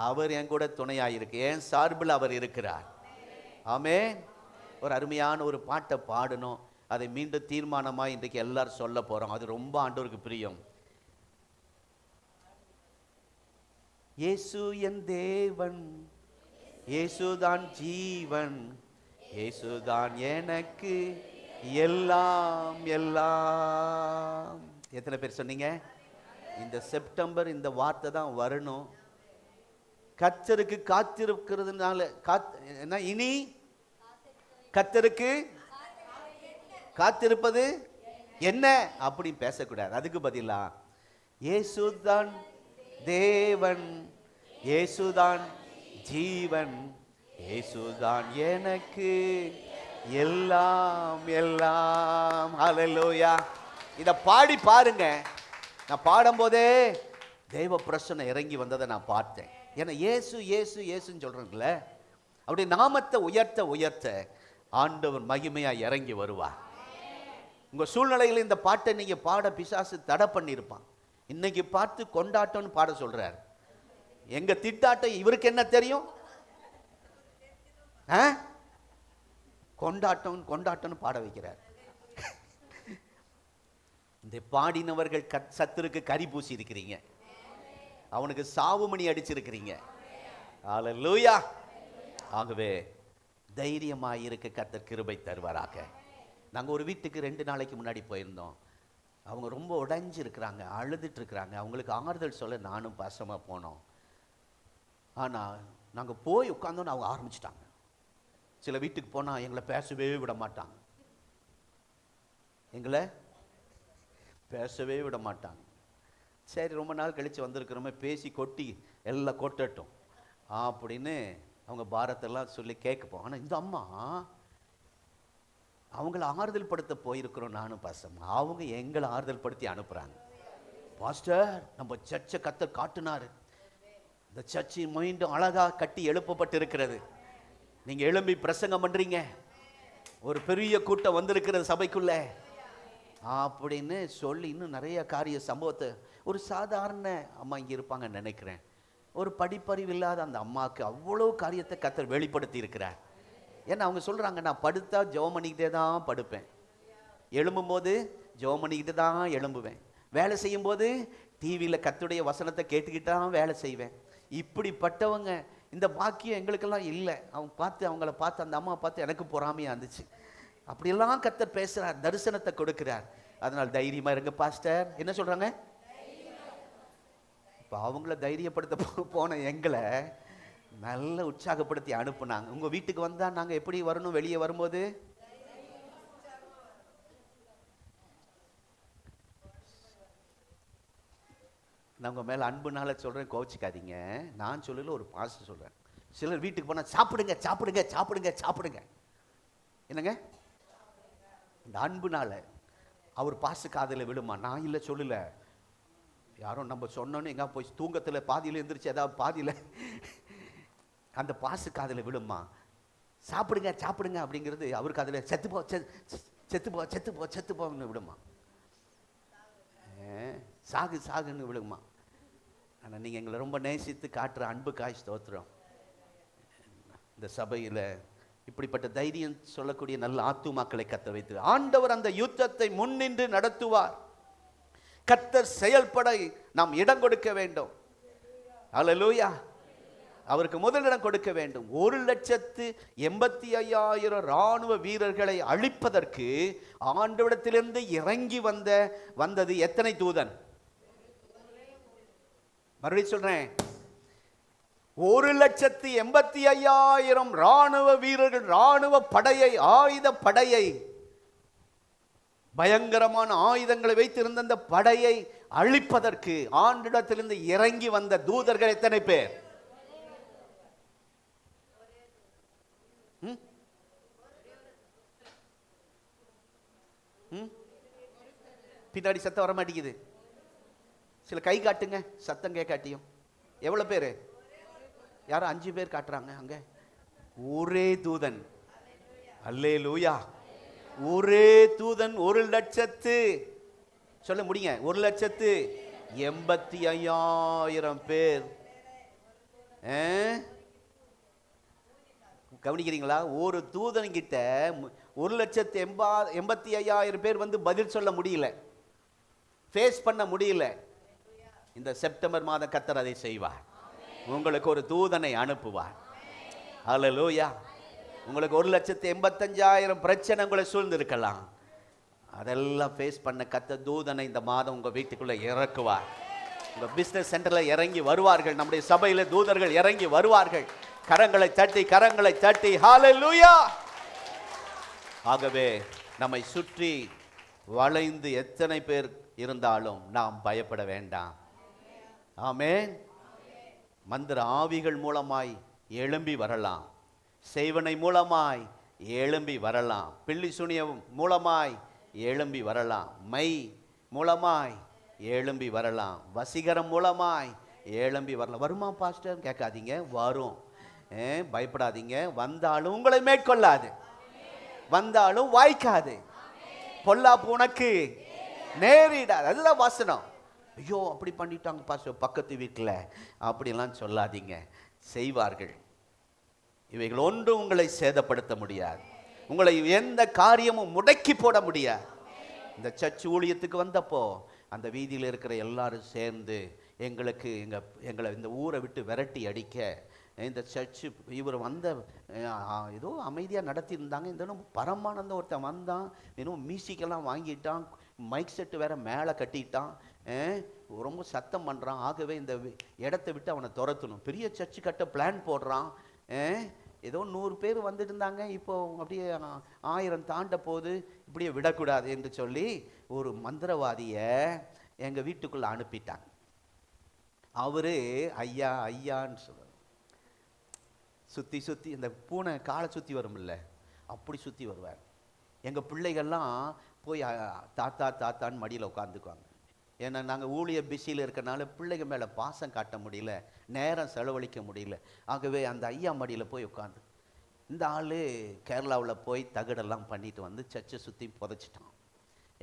அவர் என் கூட துணையாயிருக்கு, என் சார்பில் அவர் இருக்கிறார். ஆமே. ஒரு அருமையான ஒரு பாட்டை பாடணும். அதை மீண்டும் தீர்மானமாக இன்றைக்கு எல்லாரும் சொல்ல போறோம். அது ரொம்ப ஆண்டவருக்கு பிரியம். இயேசு என் தேவன், இயேசுதான் ஜீவன், இயேசுதான் எனக்கு எல்லாம் எல்லாம். எத்தனை பேர் சொன்னீங்க? இந்த செப்டம்பர் இந்த வார்த்தை தான் வரணும். கர்த்தருக்கு காத்திருக்கிறதுனால என்ன, இனி கர்த்தருக்கு காத்திருப்பது என்ன அப்படி பேசக்கூடாது. அதுக்கு பதிலா இயேசுதான் தேவன், இயேசுதான் ஜீவன், இயேசுதான் எனக்கு எல்லாம் எல்லாம். ஹல்லேலூயா. இதை பாடி பாருங்க. நான் பாடும்போதே தெய்வ பிரசன்னம் இறங்கி வந்ததை நான் பார்த்தேன். ஏன்னா இயேசு இயேசு இயேசுன்னு சொல்றேன்ல, அப்படி நாமத்தை உயர்த்த உயர்த்த ஆண்டவர் மகிமையா இறங்கி வருவார். உங்க சூழ்நிலையில் இந்த பாட்டை நீங்க பாட பிசாசு தடை பண்ணியிருப்பான். இன்னைக்கு பார்த்து கொண்டாட்டம்னு பாட சொல்றாரு. எங்க திட்டாட்டம் இவருக்கு என்ன தெரியும்? கொண்டாட்டம் கொண்டாட்டம்னு பாட வைக்கிறார். இந்த பாடினவர்கள் சத்துருக்கு கரி பூசி இருக்கிறீங்க, அவனுக்கு சாவுமணி அடிச்சிருக்கிறீங்க. ஹல்லேலூயா. ஆகவே தைரியமாக இருக்க கர்த்தர் கிருபை தருவாராக. நாங்கள் ஒரு வீட்டுக்கு 2 நாளைக்கு முன்னாடி போயிருந்தோம். அவங்க ரொம்ப உடைஞ்சு இருக்கிறாங்க, அழுதுட்டு இருக்கிறாங்க. அவங்களுக்கு ஆறுதல் சொல்ல நானும் பாசமாக போனோம். ஆனால் நாங்கள் போய் உட்கார்ந்தோன்னு அவங்க ஆரம்பிச்சிட்டாங்க. சில வீட்டுக்கு போனால் எங்களை பேசவே விட மாட்டாங்க, எங்களை பேசவே விட மாட்டாங்க. சரி, ரொம்ப நாள் கழித்து வந்திருக்கிறோமே, பேசி கொட்டி எல்லாம் கொட்டட்டும் அப்படின்னு அவங்க பாரத்தெல்லாம் சொல்லி கேட்கப்போம். ஆனால் இந்த அம்மா அவங்கள ஆறுதல் படுத்த போயிருக்கிறோம் நானும் பாசம், அவங்க எங்களை ஆறுதல் படுத்தி அனுப்புகிறாங்க. பாஸ்டர், நம்ம சர்ச்சை கர்த்தர் காட்டினார், இந்த சர்ச்சை மீண்டும் அழகாக கட்டி எழுப்பப்பட்டு இருக்கிறது, நீங்கள் எழும்பி பிரசங்கம் பண்ணுறீங்க, ஒரு பெரிய கூட்டம் வந்திருக்கிறது சபைக்குள்ள அப்படின்னு சொல்லி இன்னும் நிறைய காரிய சம்பவத்தை. ஒரு சாதாரண அம்மா இங்கே இருப்பாங்கன்னு நினைக்கிறேன். ஒரு படிப்பறிவு இல்லாத அந்த அம்மாவுக்கு அவ்வளோ காரியத்தை கர்த்தர் வெளிப்படுத்தி இருக்கிறார். ஏன்னா அவங்க சொல்கிறாங்க, நான் படுத்தா ஜெபம் பண்ணிக்கிட்டே தான் படுப்பேன், எழும்பும் போது ஜெபம் பண்ணிக்கிட்டு தான் எழும்புவேன், வேலை செய்யும்போது டிவியில் கர்த்தருடைய வசனத்தை கேட்டுக்கிட்டு தான் வேலை செய்வேன். இப்படிப்பட்டவங்க இந்த பாக்கியம் எங்களுக்கெல்லாம் இல்லை. அவங்கள பார்த்து அந்த அம்மா பார்த்து எனக்கு பொறாமையாக இருந்துச்சு. அப்படியெல்லாம் கர்த்தர் பேசுகிறார், தரிசனத்தை கொடுக்கிறார். அதனால் தைரியமாக இருங்க பாஸ்டர். என்ன சொல்கிறாங்க? இப்போ அவங்கள தைரியப்படுத்த போன எங்களை நல்ல உற்சாகப்படுத்தி அனுப்புனாங்க. உங்கள் வீட்டுக்கு வந்தால் நாங்கள் எப்படி வரணும்? வெளியே வரும்போது நான் உங்கள் மேலே அன்புனால சொல்கிறேன், கோச்சிக்காதீங்க. நான் சொல்லல, ஒரு பாஸ்டர் சொல்கிறேன். சிலர் வீட்டுக்கு போனால் சாப்பிடுங்க சாப்பிடுங்க சாப்பிடுங்க சாப்பிடுங்க. என்னங்க? இந்த அன்புனால அவர் பாசு காதில் விழுமா? நான் இல்லை சொல்லல, யாரும் நம்ம சொன்னோன்னு எங்கே போய் தூங்கத்தில் பாதியில் எழுந்திரிச்சு ஏதாவது பாதியில் அந்த பாசு காதில் விழுமா? சாப்பிடுங்க சாப்பிடுங்க அப்படிங்கிறது அவருக்கு அதில் செத்துப்போ செத்துப்போ செத்துப்போ செத்துப்போன்னு விடுமா? சாகு சாகுன்னு விழுமா? ஆனால் நீங்கள் எங்களை ரொம்ப நேசித்து காட்டுற அன்புக்காய் ஸ்தோத்திரம். இந்த சபையில் இப்படிப்பட்ட தைரியம் சொல்லக்கூடிய நல்ல ஆத்துமாக்களை கர்த்தர் வைத்து ஆண்டவர் அந்த யுத்தத்தை முன்னின்று நடத்துவார். கர்த்தர் செயல்பட நாம் இடம் கொடுக்க வேண்டும். ஹல்லேலூயா. அவருக்கு முதலிடம் கொடுக்க வேண்டும். 1,85,000 இராணுவ வீரர்களை அழிப்பதற்கு ஆண்டவரிடத்திலிருந்து இறங்கி வந்தது எத்தனை தூதன்? மறுபடியும் சொல்றேன், 1,85,000 இராணுவ வீரர்கள், இராணுவ படையை, ஆயுத படையை, பயங்கரமான ஆயுதங்களை வைத்திருந்த அந்த படையை அழிப்பதற்கு ஆண்டவரிடத்திலிருந்து இறங்கி வந்த தூதர்கள் எத்தனை பேர்? பின்னாடி சத்தம் வர மாட்டேங்குது. சில கை காட்டுங்க, சத்தம் கேட்காட்டியும். எவ்வளவு பேரு? யாரும் 5 பேர் காட்டுறாங்க. அங்க ஒரே தூதன். அல்லேலூயா. ஒரே தூதன் 1,00,000 சொல்ல முடியுங்க, 85,000 பேர். கவனிக்கிறீங்களா? ஒரு தூதன்கிட்ட 1,85,000 பேர் வந்து பதில் சொல்ல முடியல, ஃபேஸ் பண்ண முடியல. இந்த செப்டம்பர் மாதம் கர்த்தர் அதை செய்வார். உங்களுக்கு ஒரு தூதனை அனுப்புவார். ஹல்லேலூயா. உங்களுக்கு 1,85,000 பிரச்சனை உங்களை சூழ்ந்திருக்கலாம். அதெல்லாம் ஃபேஸ் பண்ண கர்த்தர் தூதனை இந்த மாதம் உங்க வீட்டுக்குள்ள இறக்குவார். உங்க பிசினஸ் சென்டர்ல இறங்கி வருவார்கள். நம்முடைய சபையில தூதர்கள் இறங்கி வருவார்கள். கரங்களை தட்டி ஹல்லேலூயா. ஆகவே நம்மை சுற்றி வளைந்து எத்தனை பேர் இருந்தாலும் நாம் பயப்பட வேண்டாம். ஆமென். மந்திர ஆவிகள் மூலமாய் எழும்பி வரலாம், செய்வனை மூலமாய் எழும்பி வரலாம், பில்லி சுனியம் மூலமாய் எழும்பி வரலாம், மை மூலமாய் எழும்பி வரலாம், வசீகரம் மூலமாய் எழும்பி வரலாம். வருமா பாஸ்டர் கேட்காதீங்க, வரும். பயப்படாதீங்க. வந்தாலும் உங்களை மேற்கொள்ளாது, வந்தாலும் வாய்க்காது. பொல்லாப்பு உனக்கு நேரிடாது. அதுதான் வாசனம். ஐயோ அப்படி பண்ணிட்டாங்க பாஸ்டர் பக்கத்து வீட்டில், அப்படிலாம் சொல்லாதீங்க. செய்வார்கள். இவைகள் ஒன்றும் உங்களை சேதப்படுத்த முடியாது. உங்களை எந்த காரியமும் முடக்கி போட முடியாது. இந்த சர்ச் ஊழியத்துக்கு வந்தப்போ அந்த வீதியில் இருக்கிற எல்லாரும் சேர்ந்து எங்களை இந்த ஊரை விட்டு விரட்டி அடிக்க, இந்த சர்ச்சு இவர் வந்த ஏதோ அமைதியாக நடத்தியிருந்தாங்க. இந்த பரமானந்த ஒருத்தன் வந்தான், இன்னும் மியூசிக்கெல்லாம் வாங்கிட்டான், மைக் செட்டு வேற மேலே கட்டிட்டான், ரொம்ப சத்தம் பண்ணுறான். ஆகவே இந்த இடத்த விட்டு அவனை துரத்தணும். பெரிய சர்ச்சு கட்ட பிளான் போடுறான். ஏதோ 100 பேர் வந்துட்டு இருந்தாங்க, இப்போ அப்படியே 1000 தாண்ட போது, இப்படியே விடக்கூடாது என்று சொல்லி ஒரு மந்திரவாதியை எங்கள் வீட்டுக்குள்ளே அனுப்பிட்டாங்க. அவரு ஐயா ஐயான்னு சொல்லுவார். சுற்றி சுற்றி இந்த பூனை காலை சுற்றி வரும்ல, அப்படி சுற்றி வருவார். எங்கள் பிள்ளைகள்லாம் போய் தாத்தா தாத்தான்னு மடியில் உட்காந்துக்குவாங்க. ஏன்னா நாங்கள் ஊழிய பிஸியில் இருக்கனால பிள்ளைங்க மேலே பாசம் காட்ட முடியல, நேரம் செலவழிக்க முடியல. ஆகவே அந்த ஐயா மடியில் போய் உட்காந்து, இந்த ஆள் கேரளாவில் போய் தகடெல்லாம் பண்ணிட்டு வந்து சர்ச்சை சுற்றி புதைச்சிட்டான்.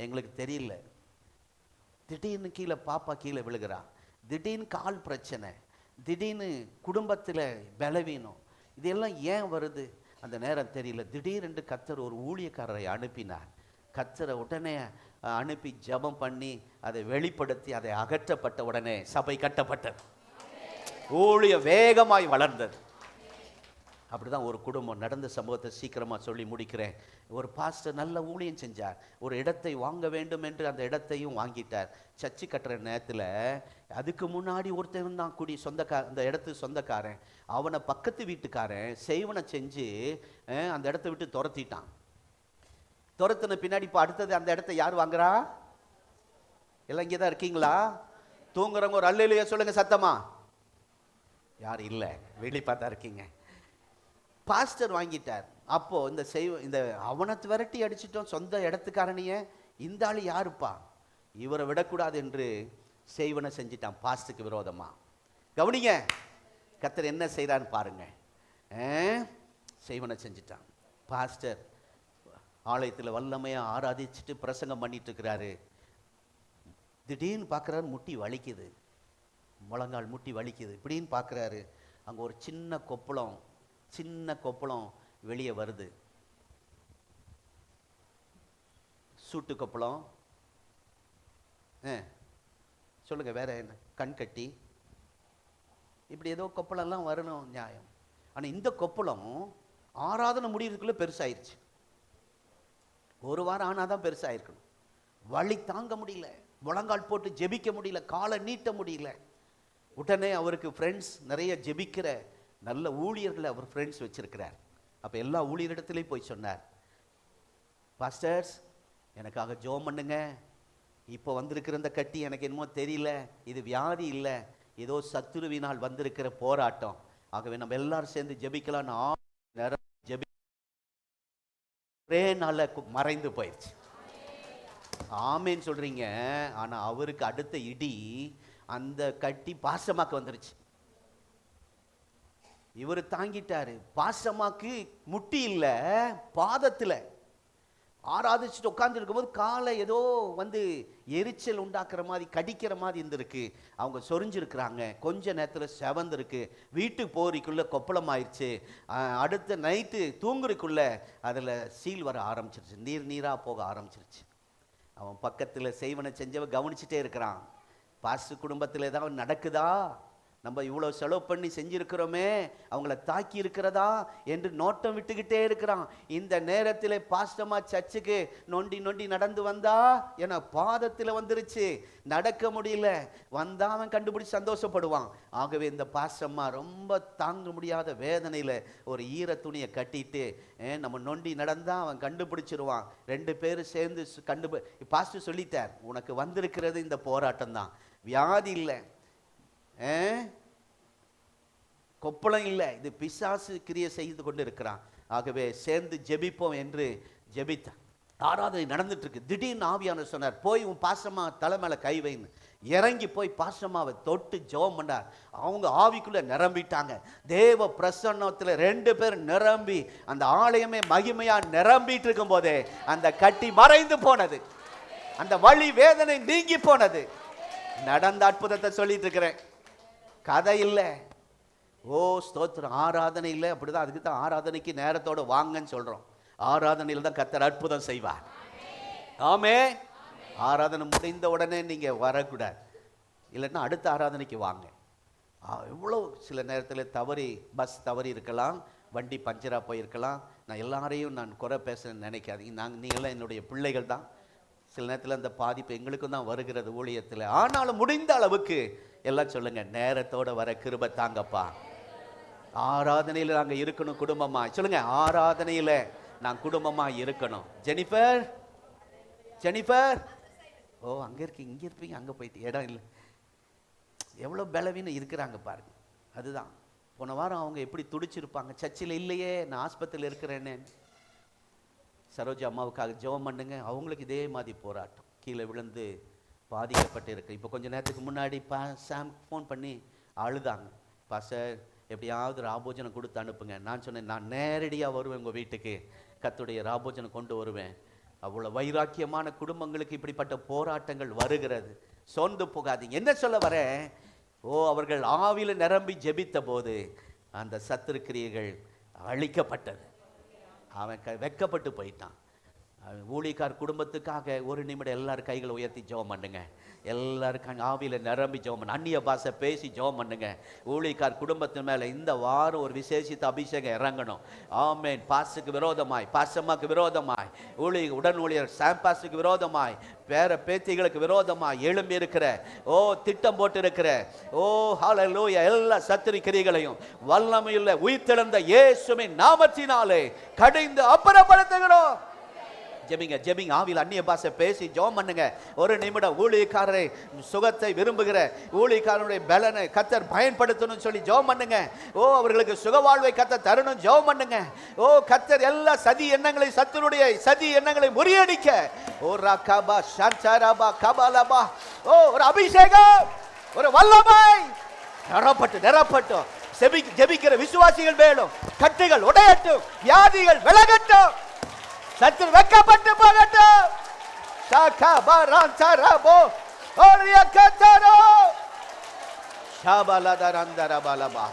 எங்களுக்கு தெரியல. திடீர்னு கீழே பாப்பா கீழே விழுகிறா, திடீர்னு கால் பிரச்சனை, திடீர்னு குடும்பத்தில் பலவீனம். இதெல்லாம் ஏன் வருது அந்த நேரம் தெரியல. திடீரென்று கர்த்தர் ஒரு ஊழியக்காரரை அனுப்பினார். கர்த்தரை உடனே அனுப்பி ஜெபம் பண்ணி அதை வெளிப்படுத்தி அதை அகற்றப்பட்ட உடனே சபை கட்டப்பட்டது. ஊழிய வேகமாய் வளர்ந்தது. அப்படிதான் ஒரு குடும்பம் நடந்த சம்பவத்தை சீக்கிரமாக சொல்லி முடிக்கிறேன். ஒரு பாஸ்டர் நல்ல ஊழியம் செஞ்சார். ஒரு இடத்தை வாங்க வேண்டும் என்று அந்த இடத்தையும் வாங்கிட்டார். சர்ச்சு கட்டுற நேரத்தில் அதுக்கு முன்னாடி ஒருத்தர் இருந்தான், அந்த இடத்துக்கு சொந்தக்காரன். அவனை பக்கத்து வீட்டுக்காரன் செய்வனை செஞ்சு அந்த இடத்த விட்டு துரத்திட்டான். துரத்தின பின்னாடி இப்போ அடுத்தது அந்த இடத்த யார் வாங்குறா? எல்லாம் இங்கே தான் இருக்கீங்களா? தூங்குறவங்க ஒரு அல்லேலூயா சொல்லுங்க சத்தமா. யார் இல்லை, வெளியே பார்த்தா இருக்கீங்க. பாஸ்டர் வாங்கிட்டார். அப்போ இந்த அவனத்து விரட்டி அடிச்சிட்டோம் சொந்த இடத்துக்காரனையே. இந்த ஆள் யாருப்பா, இவரை விடக்கூடாது என்று செய்வனை செஞ்சிட்டான் பாஸ்டருக்கு விரோதமா. கவனிங்க, கர்த்தர் என்ன செய்யறான்னு பாருங்க. செய்வனை செஞ்சிட்டான். பாஸ்டர் ஆலயத்தில் வல்லமையா ஆராதிச்சுட்டு பிரசங்கம் பண்ணிட்டு இருக்கிறாரு. திடீர்னு பார்க்குறாரு, முட்டி வலிக்குது, முழங்கால் முட்டி வலிக்குது. இப்படின்னு பார்க்குறாரு, அங்கே ஒரு சின்ன கொப்பளம் வெளியே வருது. சூட்டு கொப்பளம். சொல்லுங்க வேற என்ன? கண்கட்டி, இப்படி ஏதோ கொப்பளம்லாம் வரணும் நியாயம். ஆனால் இந்த கொப்பளம் ஆராதனை முடியறதுக்குள்ள பெருசாயிருச்சு. ஒரு வாரம் ஆனாதான் பெருசாயிருக்கணும். வலி தாங்க முடியல, முழங்கால் போட்டு ஜெபிக்க முடியல, காலை நீட்ட முடியல. உடனே அவருக்கு ஃப்ரெண்ட்ஸ் நிறைய ஜெபிக்கிற நல்ல ஊழியர்களை அவர் ஃப்ரெண்ட்ஸ் வச்சிருக்கிறார். அப்போ எல்லா ஊழியரிடத்துலையும் போய் சொன்னார், பாஸ்டர்ஸ் எனக்காக ஜெபம் பண்ணுங்க. இப்போ வந்திருக்கிற இந்த கட்டி எனக்கு என்னமோ தெரியல, இது வியாதி இல்லை, ஏதோ சத்துருவினால் வந்திருக்கிற போராட்டம். ஆகவே நம்ம எல்லாரும் சேர்ந்து ஜெபிக்கலான்னு ஒரே நாள மறைந்து போயிடுச்சு. ஆமேன்னு சொல்றீங்க. ஆனா அவருக்கு அடுத்த இடி அந்த கட்டி பாசமாக்கு வந்துருச்சு. இவர் தாங்கிட்டாரு. பாசமாக்கு முட்டி இல்ல, பாதத்துல ஆராதிச்சுட்டு உட்கார்ந்துருக்கும் போது காலை ஏதோ வந்து எரிச்சல் உண்டாக்குற மாதிரி, கடிக்கிற மாதிரி இருந்திருக்கு. அவங்க சொரிஞ்சிருக்கிறாங்க. கொஞ்ச நேரத்தில் செவந்திருக்கு. வீட்டுக்கு போறதுக்குள்ள கொப்பளம் ஆயிடுச்சு. அடுத்த நைட்டு தூங்குறதுக்குள்ள அதில் சீல் வர ஆரம்பிச்சிருச்சு, நீராக போக ஆரம்பிச்சிருச்சு. அவன் பக்கத்தில் செய்வனை செஞ்சவன் கவனிச்சுட்டே இருக்கிறான். பாசு குடும்பத்தில் ஏதாவது நடக்குதா, நம்ம இவ்வளோ செலவு பண்ணி செஞ்சிருக்கிறோமே, அவங்கள தாக்கி இருக்கிறதா என்று நோட்டம் விட்டுக்கிட்டே இருக்கிறான். இந்த நேரத்தில் பாஸ்டமா சர்ச்சுக்கு நொண்டி நொண்டி நடந்து வந்தா என பாதத்தில் வந்துருச்சு, நடக்க முடியல. வந்தா அவன் கண்டுபிடிச்சு சந்தோஷப்படுவான். ஆகவே இந்த பாஸ்டம்மா ரொம்ப தாங்க முடியாத வேதனையில் ஒரு ஈர துணியை கட்டிட்டு நம்ம நொண்டி நடந்தா அவன் கண்டுபிடிச்சிருவான். 2 பேரும் சேர்ந்து பாஸ்டர் சொல்லிட்டார், உனக்கு வந்திருக்கிறது இந்த போராட்டம் தான், வியாதி இல்லை, கொப்பளம் இல்லை, இது பிசாசு கிரியை செய்து கொண்டு இருக்கிறான். ஆகவே சேர்ந்து ஜெபிப்போம் என்று ஜெபித்தான். ஆராதனை நடந்துட்டு இருக்கு. திடீர்னு ஆவியானவர் சொன்னார், போய் உன் பாசமா தலை மேல கை வைன்னு. இறங்கி போய் பாசமாவை தொட்டு ஜெபம் பண்ணார். அவங்க ஆவிக்குள்ள நிரம்பிட்டாங்க. தேவ பிரசன்னத்துல 2 பேர் நிரம்பி அந்த ஆலயமே மகிமையா நிரம்பிட்டு இருக்கும் போதே அந்த கட்டி மறைந்து போனது, அந்த வலி வேதனை நீங்கி போனது. நடந்த அற்புதத்தை சொல்லிட்டு இருக்கிறேன், கதை இல்லை. ஓ ஸ்தோத்திரம். ஆராதனை இல்லை, அப்படிதான். அதுக்கு தான் ஆராதனைக்கு நேரத்தோட வாங்கன்னு சொல்றோம். ஆராதனையில் தான் கர்த்தர் அற்புதம் செய்வார். ஆமே. ஆராதனை முடிந்த உடனே நீங்க வரக்கூடாது, இல்லைன்னா அடுத்த ஆராதனைக்கு வாங்க. எவ்வளோ சில நேரத்தில் பஸ் தவறி இருக்கலாம், வண்டி பஞ்சராக போயிருக்கலாம். நான் எல்லாரையும் நான் குறை பேசுறேன்னு நினைக்காதீங்க. நீங்கள்லாம் என்னுடைய பிள்ளைகள் தான். சில நேரத்தில் அந்த பாதிப்பு எங்களுக்கும் தான் வருகிறது ஊழியத்தில். ஆனாலும் முடிந்த அளவுக்கு எல்லாம் சொல்லுங்க, நேரத்தோட வர கிருபை தாங்கப்பா. ஆராதனையில் நாங்கள் இருக்கணும் குடும்பமா. சொல்லுங்க, ஆராதனையில் நான் குடும்பமா இருக்கணும். ஜெனிஃபர், ஜெனிஃபர், ஓ அங்கே இருக்கீங்க, இங்கே இருப்பீங்க, அங்கே போயிட்டு இடம் இல்லை. எவ்வளோ பலவீனம் இருக்கிறாங்க பாருங்க. அதுதான் போன வாரம் அவங்க எப்படி துடிச்சிருப்பாங்க. சர்ச்சில் இல்லையே, நான் ஆஸ்பத்திரியில் இருக்கிறேன்னு. சரோஜா அம்மாவுக்காக ஜெபம் பண்ணுங்க. அவங்களுக்கு இதே மாதிரி போராட்டம், கீழே விழுந்து பாதிக்கப்பட்டு இருக்கு. இப்போ கொஞ்சம் நேரத்துக்கு முன்னாடி சாம் ஃபோன் பண்ணி அழுதாங்க. பாஸ்டர் எப்படியாவது ராபோஜனம் கொடுத்து அனுப்புங்க. நான் சொன்னேன், நான் நேரடியாக வருவேன் உங்கள் வீட்டுக்கு, கர்த்தருடைய ராபோஜனம் கொண்டு வருவேன். அவ்வளோ வைராக்கியமான குடும்பங்களுக்கு இப்படிப்பட்ட போராட்டங்கள் வருகிறது. சோர்ந்து போகாதீங்க. என்ன சொல்ல வரேன், அவர்கள் ஆவியில் நிரம்பி ஜெபித்த போது அந்த சத்துரு கிரியைகள் அழிக்கப்பட்டது. அவன் வெக்கப்பட்டு போயிட்டான். ஊழியக்கார் குடும்பத்துக்காக ஒரு நிமிடம் எல்லாரும் கைகளை உயர்த்தி ஜெபம் பண்ணுங்க. எல்லாருக்கும் ஆவியில் நிரம்பி ஜெபம் பண்ணு, அந்நிய பாஷை பேசி ஜெபம் பண்ணுங்க. ஊழியக்கார் குடும்பத்தின் மேலே இந்த வாரம் ஒரு விசேஷித்த அபிஷேகம் இறங்கணும். ஆமேன். பாசுக்கு விரோதமாய், பாசம்மாக்கு விரோதமாய், உடன் ஊழியர் சாம் பாசுக்கு விரோதமாய், பேர பேத்திகளுக்கு விரோதமாய் எழும்பி இருக்கிற திட்டம் போட்டு இருக்கிற ஹல்லேலூயா எல்லா சத்துரு கிரியைகளையும் வல்லமையுள்ள உயிர்த்தெழுந்த இயேசுவின் நாமத்தினாலே கடிந்து அப்புறப்படுத்துகிறோம். ஜெபிங்க, ஜெபிங்க. ஆவியில் அந்நிய பாஷை பேசி ஜெபம் பண்ணுங்க. ஒரு நிமிடம். ஊழியக்காரரை சுகத்தை விரும்புகிற ஊழியக்காரனுடைய பலனை கர்த்தர் பயன்படுத்தணும்னு சொல்லி ஜெபம் பண்ணுங்க. அவர்களுக்கு சுகவாழ்வை கர்த்தர் தரணும், ஜெபம் பண்ணுங்க. கர்த்தர் எல்லா சதி எண்ணங்களை, சத்துருடைய சதி எண்ணங்களை முறியடிக்க ராகாபா ஷான்சாராபா கபாலபா ஒரு அபிஷேகம், ஒரு வல்லமை நிரப்பட்டும். ஜெபிக்கிற விசுவாசிகள் மேலும் கட்டுகள் உடையட்டும், வியாதிகள் விலகட்டும், சத்துரு வெக்கப்பட்டு போகட்டும். ஷாகாபாரான்சாராபோ ஓரியகதரோ ஷாபலதரந்தரபலபா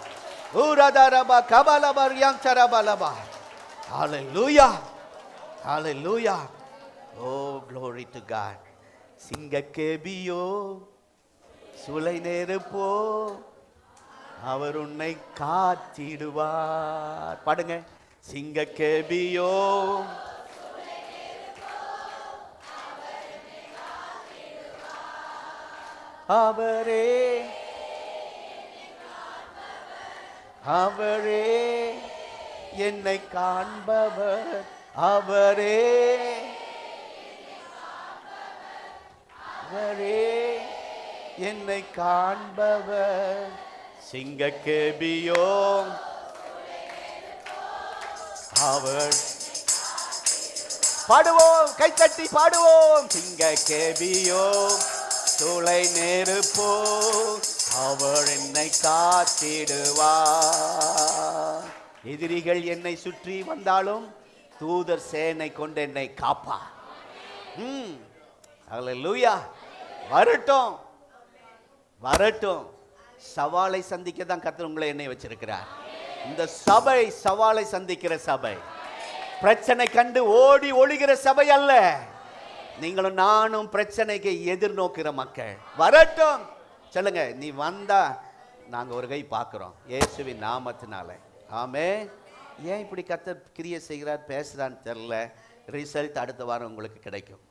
ஊரதரபா கபலபரியான்சரபலபா. ஹalleluya, hallelujah. Oh glory to God. சிங்கக்கேபியோ சுளை நெருப்போ அவர் உன்னை காத்திடுவார். பாடுங்க. சிங்கக்கேபியோ அவரே, அவரே என்னை காண்பவர், அவரே, அவரே என்னை காண்பவர். சிங்கக்கேபியோ அவர். பாடுவோம், கைத்தட்டி பாடுவோம். சிங்கக்கேபியோ சூளை நெருப்போ அவர் என்னை காத்திடுவார். எதிரிகள் என்னை சுற்றி வந்தாலும் தூதர் சேனை கொண்டு என்னை காப்பா. அல்லேலூயா. வரட்டும் வரட்டும். சவாலை சந்திக்க தான் கர்த்தர் உங்களை என்னை வச்சிருக்கிறார். இந்த சபை சவாலை சந்திக்கிற சபை, பிரச்சனை கண்டு ஓடி ஒளிகிற சபை அல்ல. நீங்களும் நானும் பிரச்சனைக்கு எதிர்நோக்கிற மக்கள். வரட்டும் சொல்லுங்க, நீ வந்தா நாங்க ஒரு கை பார்க்கிறோம் இயேசுவின் நாமத்தினால. ஆமே. ஏன் இப்படி கர்த்தர் கிரியை செய்கிறார் பேசுறான்னு தெரியல. ரிசல்ட் அடுத்த வாரம் உங்களுக்கு கிடைக்கும்.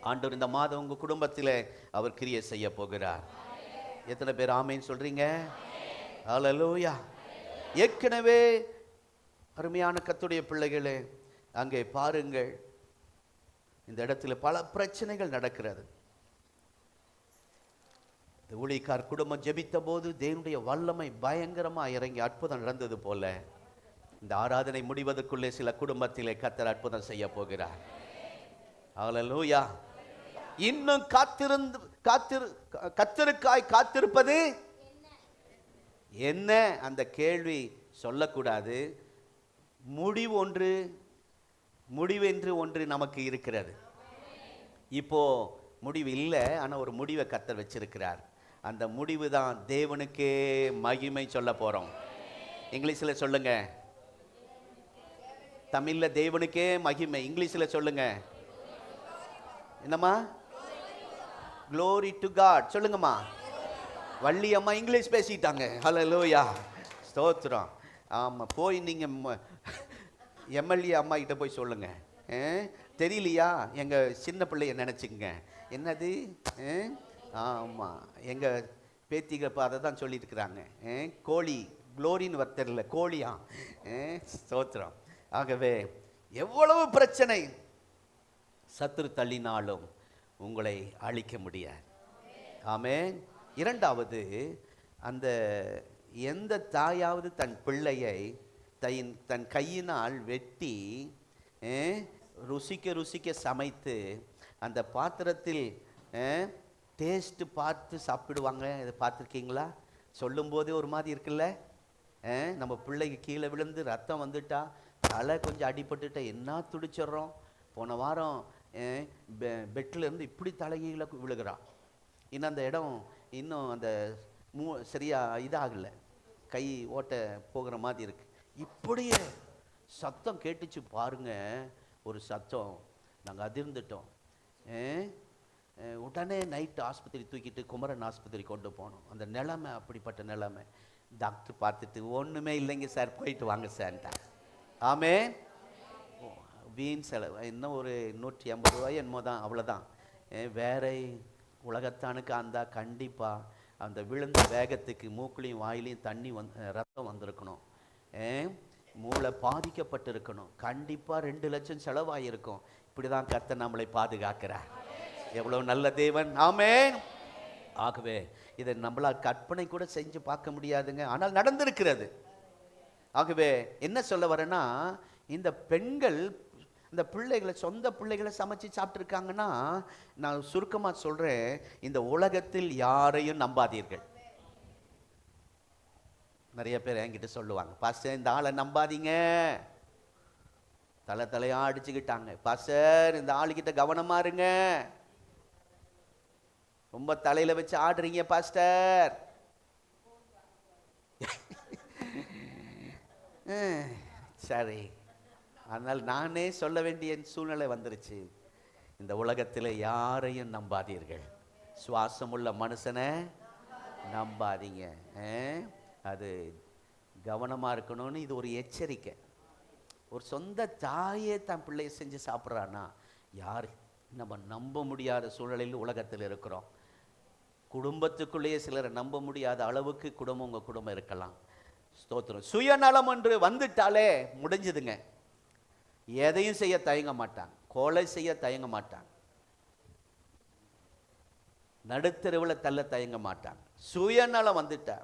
ஆண்டவர் இந்த மாதம் உங்க குடும்பத்தில் அவர் கிரியை செய்ய போகிறார். எத்தனை பேர் ஆமேன்னு சொல்றீங்க? ஹல்லேலூயா. ஏற்கனவே அருமையான கர்த்தருடைய பிள்ளைகளே, அங்கே பாருங்கள், இந்த இடத்துல பல பிரச்சனைகள் நடக்கிறது. இந்த ஊழியக்கார் குடும்பம் ஜெபித்த போது தேவனுடைய வல்லமை பயங்கரமா இறங்கி அற்புதம் நடந்தது போல, இந்த ஆராதனை முடிவதற்குள்ளே சில குடும்பத்திலே கர்த்தர் அற்புதம் செய்ய போகிறார். ஹல்லேலூயா. இன்னும் கர்த்தருக்காய் காத்திருப்பது என்ன? அந்த கேள்வி சொல்லக்கூடாது. முடிவென்று ஒன்று நமக்கு இருக்கிறது. இப்போ முடிவு இல்லை, ஆனால் ஒரு முடிவை கர்த்தர் வச்சிருக்கிறார். அந்த முடிவு தான் தேவனுக்கே மகிமை சொல்ல போறோம். இங்கிலீஷில் சொல்லுங்க. தமிழ்ல தேவனுக்கே மகிமை. இங்கிலீஷில் சொல்லுங்க. என்னம்மா? Glory to God. சொல்லுங்கம்மா. வள்ளி அம்மா இங்கிலீஷ் பேசிட்டாங்க. ஹல்லேலூயா. ஸ்தோத்திரம். ஆமா, போய் நீங்க எம்எல்ஏ அம்மா கிட்ட போய் சொல்லுங்க. தெரியலையா? எங்க சின்ன பிள்ளைய நினைச்சுங்க. என்னது? ஆமா, எங்க பேத்திக அதை தான் சொல்லிட்டு இருக்கிறாங்க. கோழி குளோரின்னு தெரியல, கோழியா? ஸ்தோத்திரம். ஆகவே எவ்வளவு பிரச்சனை சத்துரு தள்ளினாலும் உங்களை அழிக்க முடியாது. ஆமென். இரண்டாவது, அந்த எந்த தாயாவது தன் பிள்ளையை தன் கையினால் வெட்டி ருசிக்க சமைத்து அந்த பாத்திரத்தில் டேஸ்ட் பார்த்து சாப்பிடுவாங்க. இதை பார்த்துருக்கீங்களா? சொல்லும் போதே ஒரு மாதிரி இருக்குல்ல. நம்ம பிள்ளைக்கு கீழே விழுந்து ரத்தம் வந்துட்டா, தலை கொஞ்சம் அடிபட்டுட்டா என்ன துடிச்சிட்றோம். போன வாரம் பெட்டில் இருந்து இப்படி தலைகீழ விழுகிறான். இன்னும் அந்த இடம் இன்னும் அந்த சரியா இதாகலை, கை ஓட்ட போகிற மாதிரி இருக்கு. இப்படியே சத்தம் கேட்டுச்சு பாருங்க, ஒரு சத்தம். நாங்கள் அதிர்ந்துட்டோம். உடனே நைட்டு ஆஸ்பத்திரி தூக்கிட்டு குமரன் ஆஸ்பத்திரி கொண்டு போனோம். அந்த நிலைமை அப்படிப்பட்ட நிலைமை. டாக்டர் பார்த்துட்டு ஒன்றுமே இல்லைங்க சார், போயிட்டு வாங்க சார்ட்டா. ஆமே. வீண் செலவு. இன்னும் ஒரு 150 ரூபாய் என்னமோ தான், அவ்வளோதான். வேற உலகத்தானுக்கு அந்த கண்டிப்பாக அந்த விழுந்த வேகத்துக்கு மூக்குலையும் வாயிலையும் தண்ணி ரத்தம் வந்திருக்கணும். மூளை பாதிக்கப்பட்டிருக்கணும். கண்டிப்பாக 2 லட்சம் செலவாயிருக்கும். இப்படி தான் கர்த்தர் நம்மளை பாதுகாக்கிறார். எவ்வளவு நல்ல தேவன். ஆமென். ஆகவே இதை நம்மளால் கற்பனை கூட செஞ்சு பார்க்க முடியாதுங்க, ஆனால் நடந்திருக்கிறது. ஆகவே என்ன சொல்ல வரேன்னா, இந்த பெண்கள் இந்த பிள்ளைகளை, சொந்த பிள்ளைகளை சமைச்சு சாப்பிட்டுருக்காங்கன்னா, நான் சுருக்கமாக சொல்கிறேன், இந்த உலகத்தில் யாரையும் நம்பாதீர்கள். நிறைய பேர் என்கிட்ட சொல்லுவாங்க, பாஸ்டர் இந்த ஆளை நம்பாதீங்க. தலையா அடிச்சுக்கிட்டாங்க. பாஸ்டர் இந்த ஆளுகிட்ட கவனமா இருங்க, ரொம்ப தலையில வச்சு ஆடுறீங்க பாஸ்டர். சரி, அதனால் நானே சொல்ல வேண்டிய சூழ்நிலை வந்துருச்சு. இந்த உலகத்தில் யாரையும் நம்பாதீர்கள். சுவாசமுள்ள மனுஷனை நம்பாதீங்க. அது கவனமாக இருக்கணும்னு இது ஒரு எச்சரிக்கை. ஒரு சொந்த தாயே தன் பிள்ளையை செஞ்சு சாப்பிட்றான்னா, யார் நம்ம நம்ப முடியாத சூழ்நிலையில் உலகத்தில் இருக்கிறோம். குடும்பத்துக்குள்ளேயே சிலரை நம்ப முடியாத அளவுக்கு உங்கள் குடும்பம் இருக்கலாம். ஸ்தோத்திரம். சுயநலம் என்று வந்துட்டாலே முடிஞ்சுதுங்க. எதையும் செய்ய தயங்க மாட்டாங்க, கொலை செய்ய தயங்க மாட்டாங்க, நடுத்தெருவில் தள்ள தயங்க மாட்டாங்க. சுயநலம் வந்துட்டா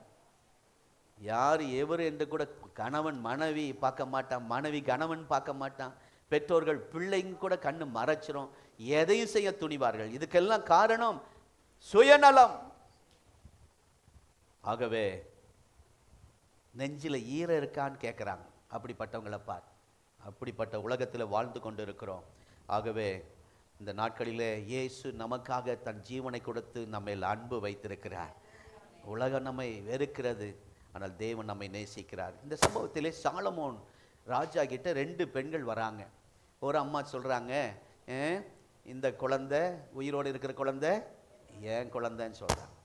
யார் எவர் என்று கூட கணவன் மனைவி பார்க்க மாட்டான், மனைவி கணவன் பார்க்க மாட்டான், பெற்றோர்கள் பிள்ளைங்க கூட கண்ணு மறைச்சிரும். எதையும் செய்ய துணிவார்கள். இதுக்கெல்லாம் காரணம் சுயநலம். ஆகவே நெஞ்சில ஈர இருக்கான்னு கேட்குறாங்க. அப்படிப்பட்டவங்களை பார். அப்படிப்பட்ட உலகத்தில் வாழ்ந்து கொண்டு இருக்கிறோம். ஆகவே இந்த நாட்களிலே இயேசு நமக்காக தன் ஜீவனை கொடுத்து நம்ம அன்பு வைத்திருக்கிறார். உலகம் நம்மை வெறுக்கிறது, ஆனால் தேவன் நம்மை நேசிக்கிறார். இந்த சம்பவத்திலே சாலமோன் ராஜா கிட்ட 2 பெண்கள் வராங்க. ஒரு அம்மா சொல்கிறாங்க, இந்த குழந்தை, உயிரோடு இருக்கிற குழந்தை ஏன் குழந்தைன்னு சொல்கிறாங்க.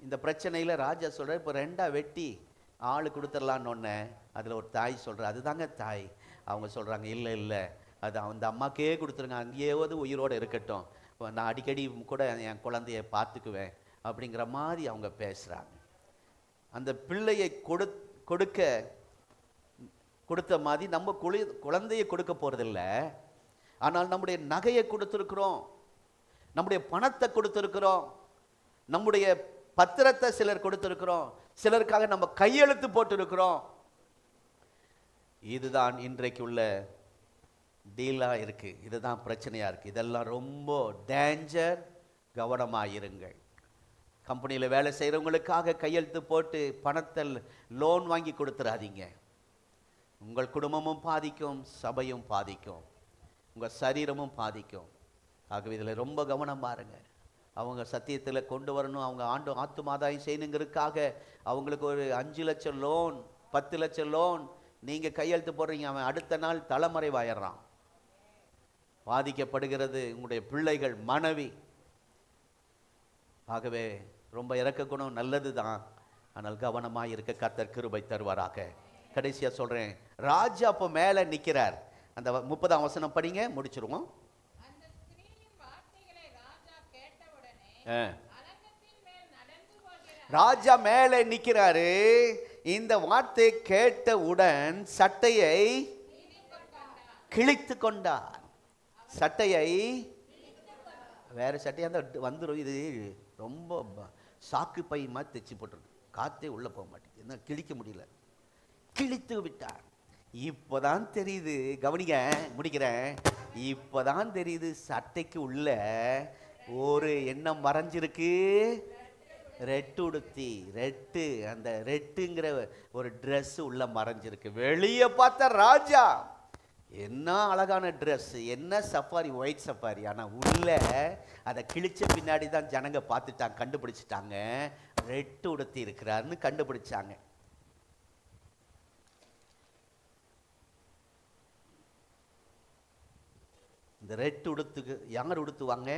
இந்த பிரச்சனையில் ராஜா சொல்கிறார், இப்போ 2ஆக வெட்டி ஆள் கொடுத்துடலான்னு ஒன்று. அதில் ஒரு தாய் சொல்கிறார், அதுதாங்க தாய். அவங்க சொல்கிறாங்க, இல்லை இல்லை, அது அந்த அம்மாக்கே கொடுத்துருங்க, அங்கேயாவது உயிரோடு இருக்கட்டும், நான் அடிக்கடி கூட என் குழந்தைய பார்த்துக்குவேன் அப்படிங்கிற மாதிரி அவங்க பேசுகிறாங்க. அந்த பிள்ளையை கொடுத்த மாதிரி நம்ம குழந்தையை கொடுக்க போகிறதில்ல, ஆனால் நம்முடைய நகையை கொடுத்துருக்குறோம், நம்முடைய பணத்தை கொடுத்துருக்குறோம், நம்முடைய பத்திரத்தை சிலர் கொடுத்துருக்குறோம், சிலருக்காக நம்ம கையெழுத்து போட்டிருக்கிறோம். இதுதான் இன்றைக்கு உள்ள டீலாக இருக்குது. இதுதான் பிரச்சனையாக இருக்குது. இதெல்லாம் ரொம்ப டேஞ்சர். கவனமாக இருங்கள். கம்பெனியில் வேலை செய்கிறவங்களுக்காக கையெழுத்து போட்டு பணத்தை லோன் வாங்கி கொடுத்துடாதீங்க. உங்கள் குடும்பமும் பாதிக்கும், சபையும் பாதிக்கும், உங்கள் சரீரமும் பாதிக்கும். ஆகவே இதில் ரொம்ப கவனம் பாருங்க. அவங்க சத்தியத்தில் கொண்டு வரணும், அவங்க ஆத்துமாதாயம் செய்யணுங்கிறதுக்காக அவங்களுக்கு ஒரு 5 லட்சம் லோன், 10 லட்சம் லோன் நீங்கள் கையெழுத்து போடுறீங்க, அவன் அடுத்த நாள் தலைமறைவாயிடுறான். பாதிக்கப்படுகிறது உங்களுடைய பிள்ளைகள், மனைவி. ஆகவே ரொம்ப இரக்க குணம் நல்லது தான், ஆனால் கவனமாக இருக்க கர்த்தர் கிருபை தருவாராக. கடைசியாக சொல்கிறேன், ராஜா அப்போ மேலே நிற்கிறார். அந்த 30ஆம் வசனம் படிங்க, முடிச்சிருவோம். ராஜா மேலே நிற்கிறாரு. இந்த வார்த்தை கேட்டவுடன் சட்டையை கிழித்து கொண்டார். சட்டையை வேற சட்டையாக தான் வந்துடும். இது ரொம்ப சாக்கு பை மாதிரி தைச்சி போட்டுருக்கு, காற்றே உள்ளே போக மாட்டேங்குது, என்ன கிழிக்க முடியல, கிழித்து விட்டார். இப்போதான் தெரியுது, கவனிங்க, முடிக்கிறேன். இப்போதான் தெரியுது சட்டைக்கு உள்ள ஒரு எண்ணம் மறைஞ்சிருக்கு. ரெட்டு உடுத்தி, ரெட்டு, அந்த ரெட்டுங்கிற ஒரு ட்ரெஸ் உள்ள மறைஞ்சிருக்கு. வெளியே பார்த்த ராஜா என்ன அழகான ட்ரெஸ், என்ன சஃபாரி, ஒயிட் சஃபாரி. ஆனால் உள்ள அதை கிழிச்ச பின்னாடி தான் ஜனங்க பார்த்துட்டாங்க, கண்டுபிடிச்சிட்டாங்க, ரெட்டு உடுத்தி இருக்கிறாருன்னு கண்டுபிடிச்சாங்க. இந்த ரெட்டு உடுத்துக்கு யார் உடுத்துவாங்க?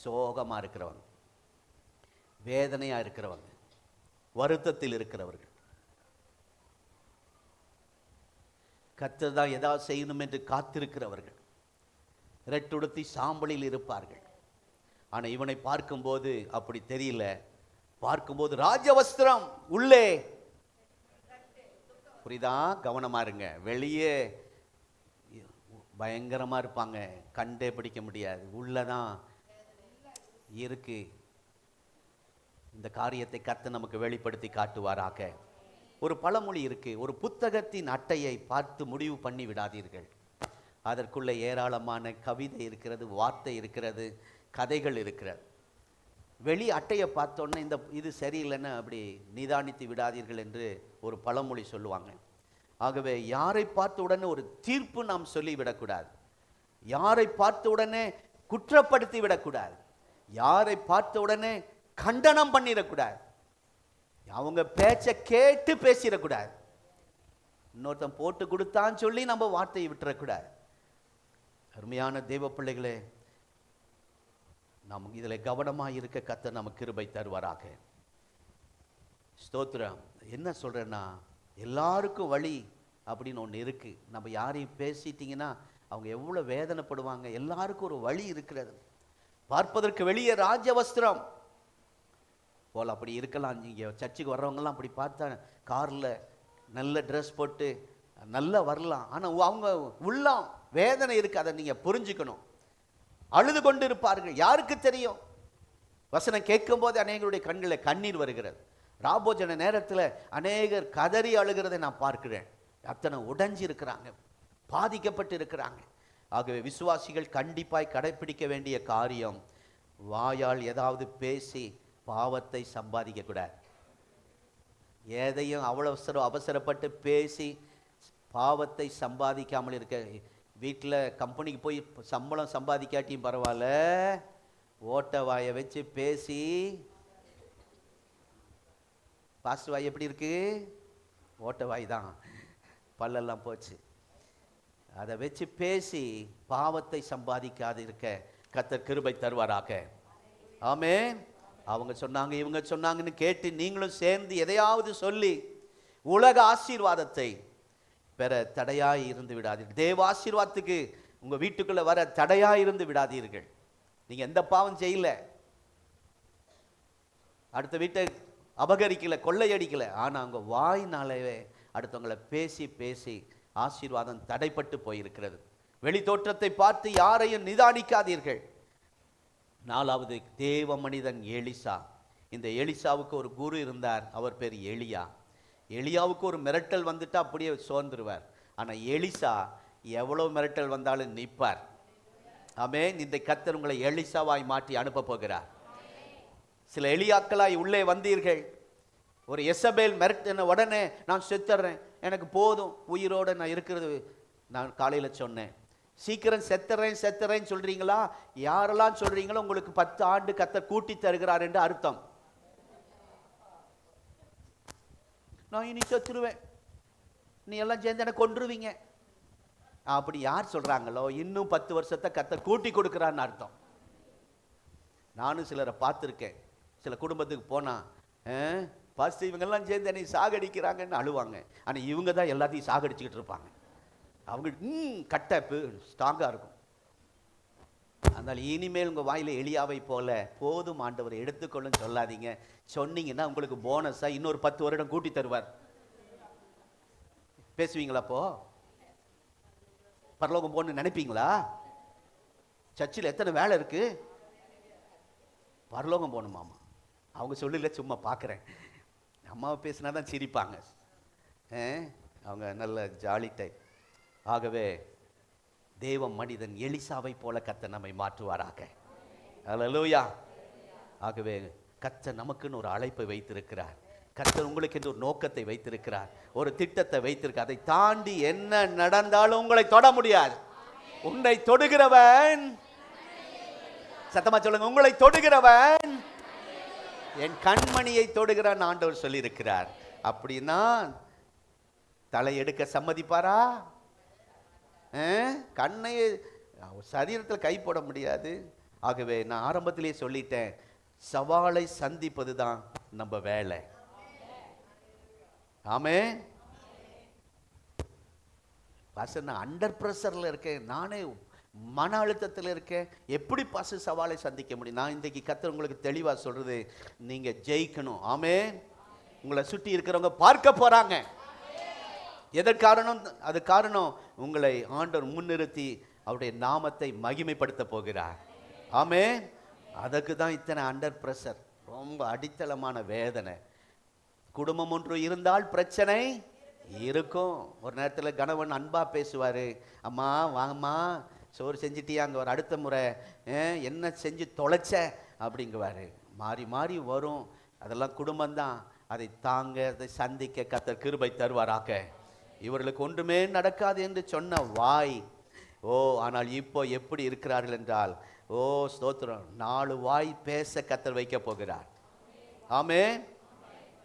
சோகமாக இருக்கிறவங்க, வேதனையாக இருக்கிறவங்க, வருத்தத்தில் இருக்கிறவர்கள். கர்த்தர் தான் ஏதாவது செய்யணும் என்று காத்திருக்கிறவர்கள் ரெட்டுடுத்தி சாம்பலில் இருப்பார்கள். ஆனால் இவனை பார்க்கும்போது அப்படி தெரியல. பார்க்கும்போது ராஜவஸ்திரம் உள்ளே, புரியுதா? கவனமா இருங்க. வெளியே பயங்கரமா இருப்பாங்க, கண்டே பிடிக்க முடியாது, உள்ளதான் இருக்கு. இந்த காரியத்தை கர்த்தர் நமக்கு வெளிப்படுத்தி காட்டுவாராக. ஒரு பழமொழி இருக்கு, ஒரு புத்தகத்தின் அட்டையை பார்த்து முடிவு பண்ணி விடாதீர்கள். அதற்குள்ள ஏராளமான கவிதை இருக்கிறது, வார்த்தை இருக்கிறது, கதைகள் இருக்கிறது. வெளி அட்டையை பார்த்தோன்னே இது சரியில்லைன்னு அப்படி நிதானித்து விடாதீர்கள் என்று ஒரு பழமொழி சொல்லுவாங்க. ஆகவே யாரை பார்த்த உடனே ஒரு தீர்ப்பு நாம் சொல்லிவிடக்கூடாது, யாரை பார்த்த உடனே குற்றப்படுத்தி விடக்கூடாது, யாரை பார்த்த உடனே கண்டனம் பண்ணிடக்கூடாது, அவங்க பேச்ச கேட்டு பேசிடக்கூடாது, இன்னொருத்தன் போட்டு கொடுத்தான்னு சொல்லி நம்ம வார்த்தையை விட்டுறக்கூடாது. அருமையான தேவ பிள்ளைகளே, நமக்கு இதில் கவனமாக இருக்க கர்த்தர் நமக்கு கிருபை தருவாராக. ஸ்தோத்திரம். என்ன சொல்கிறேன்னா, எல்லாருக்கும் வழி அப்படின்னு ஒன்று இருக்குது. நம்ம யாரையும் பேசிட்டிங்கன்னா அவங்க எவ்வளோ வேதனைப்படுவாங்க. எல்லாருக்கும் ஒரு வழி இருக்கிறது. பார்ப்பதற்கு வெளியே ராஜவஸ்திரம் போல் அப்படி இருக்கலாம். நீங்கள் சர்ச்சுக்கு வர்றவங்கலாம் அப்படி பார்த்தா காரில் நல்ல ட்ரெஸ் போட்டு நல்லா வரலாம், ஆனால் அவங்க உள்ளம் வேதனை இருக்குது. அதை நீங்கள் புரிஞ்சுக்கணும். அழுது கொண்டு இருப்பார்கள். யாருக்கு தெரியும்? வசனம் கேட்கும் போது அநேகருடைய கண்களில் கண்ணீர் வருகிறது. ராபோஜன நேரத்தில் அநேகர் கதறி அழுகிறதை நான் பார்க்கிறேன். அத்தனை உடைஞ்சி இருக்கிறாங்க, பாதிக்கப்பட்டு இருக்கிறாங்க. ஆகவே விசுவாசிகள் கண்டிப்பாய் கடைபிடிக்க வேண்டிய காரியம், வாயால் ஏதாவது பேசி பாவத்தை சம்பாதிக்க கூடாது. எதையும் அவ்வளோ அவசரப்பட்டு பேசி பாவத்தை சம்பாதிக்காமல் இருக்க. வீட்டில் கம்பெனிக்கு போய் சம்பளம் சம்பாதிக்காட்டியும் பரவாயில்ல, ஓட்ட வாயை வச்சு பேசி. பாஸ்டர் வாய் எப்படி இருக்கு? ஓட்ட வாய் தான், பல்லெல்லாம் போச்சு. அதை வச்சு பேசி பாவத்தை சம்பாதிக்காது இருக்க கர்த்தர் கிருபை தருவாராக. ஆமென். அவங்க சொன்னாங்க இவங்க சொன்னாங்கன்னு கேட்டு நீங்களும் சேர்ந்து எதையாவது சொல்லி உலக ஆசீர்வாதத்தை பெற தடையாய் இருந்து விடாதீர்கள். தேவ ஆசீர்வாதத்துக்கு உங்க வீட்டுக்குள்ள வர தடையாய் இருந்து விடாதீர்கள். நீங்க எந்த பாவம் செய்யல, அடுத்த வீட்டை அபகரிக்கல, கொள்ளையடிக்கல, ஆனா அவங்க வாய்னாலே அடுத்தவங்களை பேசி பேசி ஆசீர்வாதம் தடைப்பட்டு போயிருக்கிறது. வெளி தோற்றத்தை பார்த்து யாரையும் நிதானிக்காதீர்கள். 4வது தேவ மனிதன் எலிசா. இந்த எலிசாவுக்கு ஒரு குரு இருந்தார், அவர் பேர் எலியா. எலியாவுக்கு ஒரு மிரட்டல் வந்துட்டா அப்படியே சோர்ந்துருவார். ஆனா எலிசா எவ்வளவு மிரட்டல் வந்தாலும் நிற்பார். ஆமென். இந்த கர்த்தர் உங்களை எலிசாவாய் மாற்றி அனுப்ப போகிறார். சில எலியாக்களாய் உள்ளே வந்தீர்கள். ஒரு எசபேல் மிரட்டின உடனே நான் செத்துறேன், எனக்கு போதும், உயிரோட நான் இருக்கிறது. நான் காலையில சொன்னேன், சீக்கிரம் செத்துறேன்னு சொல்றீங்களா? யாரெல்லாம் சொல்றீங்களோ உங்களுக்கு 10 ஆண்டு கர்த்தர் கூட்டி தருகிறார் என்று அர்த்தம். நான் இனி செத்துருவேன், நீ எல்லாம் சேர்ந்து எனக்கு கொன்றுவீங்க, அப்படி யார் சொல்றாங்களோ இன்னும் 10 வருஷத்தை கர்த்தர் கூட்டி கொடுக்கிறான்னு அர்த்தம். நானும் சிலரை பார்த்துருக்கேன். சில குடும்பத்துக்கு போனா, பாஸ்டர் இவங்கெல்லாம் சேர்ந்து என்னை சாகடிக்கிறாங்கன்னு அழுவாங்க. ஆனால் இவங்க தான் எல்லாத்தையும் சாகடிச்சுக்கிட்டு இருப்பாங்க. அவங்க கட்டை ஸ்ட்ராங்காக இருக்கும். அதனால் இனிமேல் உங்கள் வாயில் எலியாவை போல போதும் ஆண்டவர் எடுத்துக்கொள்ளுன்னு சொல்லாதீங்க. சொன்னீங்கன்னா உங்களுக்கு போனஸாக இன்னொரு 10 வருடம் கூட்டி தருவார். பேசுவீங்களா? அப்போ பரலோகம் போன்னு நினைப்பீங்களா? சர்ச்சில் எத்தனை வேலை இருக்கு, பரலோகம் போகணுமாமா. அவங்க சொல்லல, சும்மா பார்க்குறேன். அம்மாவை பேசினா தான் சிரிப்பாங்க, அவங்க நல்ல ஜாலி டைப். ஆகவே தேவ மனிதன் எலிசாவை போல கர்த்தர் நம்மை மாற்றுவாராக. அல்லேலூயா. ஆகவே கர்த்தர் நமக்குன்னு ஒரு அழைப்பை வைத்திருக்கிறார். கர்த்தர் உங்களுக்கு என்று ஒரு நோக்கத்தை வைத்திருக்கிறார், ஒரு திட்டத்தை வைத்திருக்கிறார். அதை தாண்டி என்ன நடந்தாலும் உங்களை தொட முடியாது. உன்னை தொடுகிறவன், சத்தமா சொல்லுங்க, உங்களை தொடுகிறவன் என் கண்மணியை தொடுகிறான் ஆண்டவர் சொல்லி இருக்கிறார். அப்படின்னா தலை எடுக்க சம்மதிப்பாரா? கண்ணை சரீரத்தில் கை போட முடியாது. ஆகவே நான் ஆரம்பத்திலேயே சொல்லிட்டேன், சவாலை சந்திப்பது தான் நம்ம வேலை. ஆமென். பாஸ்டர் நான் அண்டர் பிரஷர்ல இருக்கேன், நானே மன அழுத்தத்தில் இருக்கேன், எப்படி பாஸ்டர் சவாலை சந்திக்க முடியும்? நான் இன்றைக்கு கர்த்தர் உங்களுக்கு தெளிவாக சொல்றது, நீங்க ஜெயிக்கணும். ஆமென். உங்களை சுற்றி இருக்கிறவங்க பார்க்க போறாங்க. எதற்காரணம்? அது காரணம் உங்களை ஆண்டவர் முன்னிறுத்தி அவருடைய நாமத்தை மகிமைப்படுத்த போகிறார். ஆமென். அதுக்கு தான் இத்தனை அண்டர் பிரஷர், ரொம்ப அடித்தளமான வேதனை. குடும்பம் ஒன்று இருந்தால் பிரச்சனை இருக்கும். ஒரு நேரத்தில் கணவன் அன்பா பேசுவாரு, அம்மா வாங்கம்மா சோறு செஞ்சிட்டியாங்க, ஒரு அடுத்த முறை என்ன செஞ்சு தொலைச்ச அப்படிங்குவாரு. மாறி மாறி வரும். அதெல்லாம் குடும்பம்தான். அதை தாங்க, அதை சந்திக்க கர்த்தர் கிருபை தருவாராக. இவர்களுக்கு ஒன்றுமே நடக்காது என்று சொன்ன வாய், ஆனால் இப்போ எப்படி இருக்கிறார்கள் என்றால், ஸ்தோத்திரம், 4 வாய் பேச கர்த்தர் வைக்க போகிறார். ஆமென்.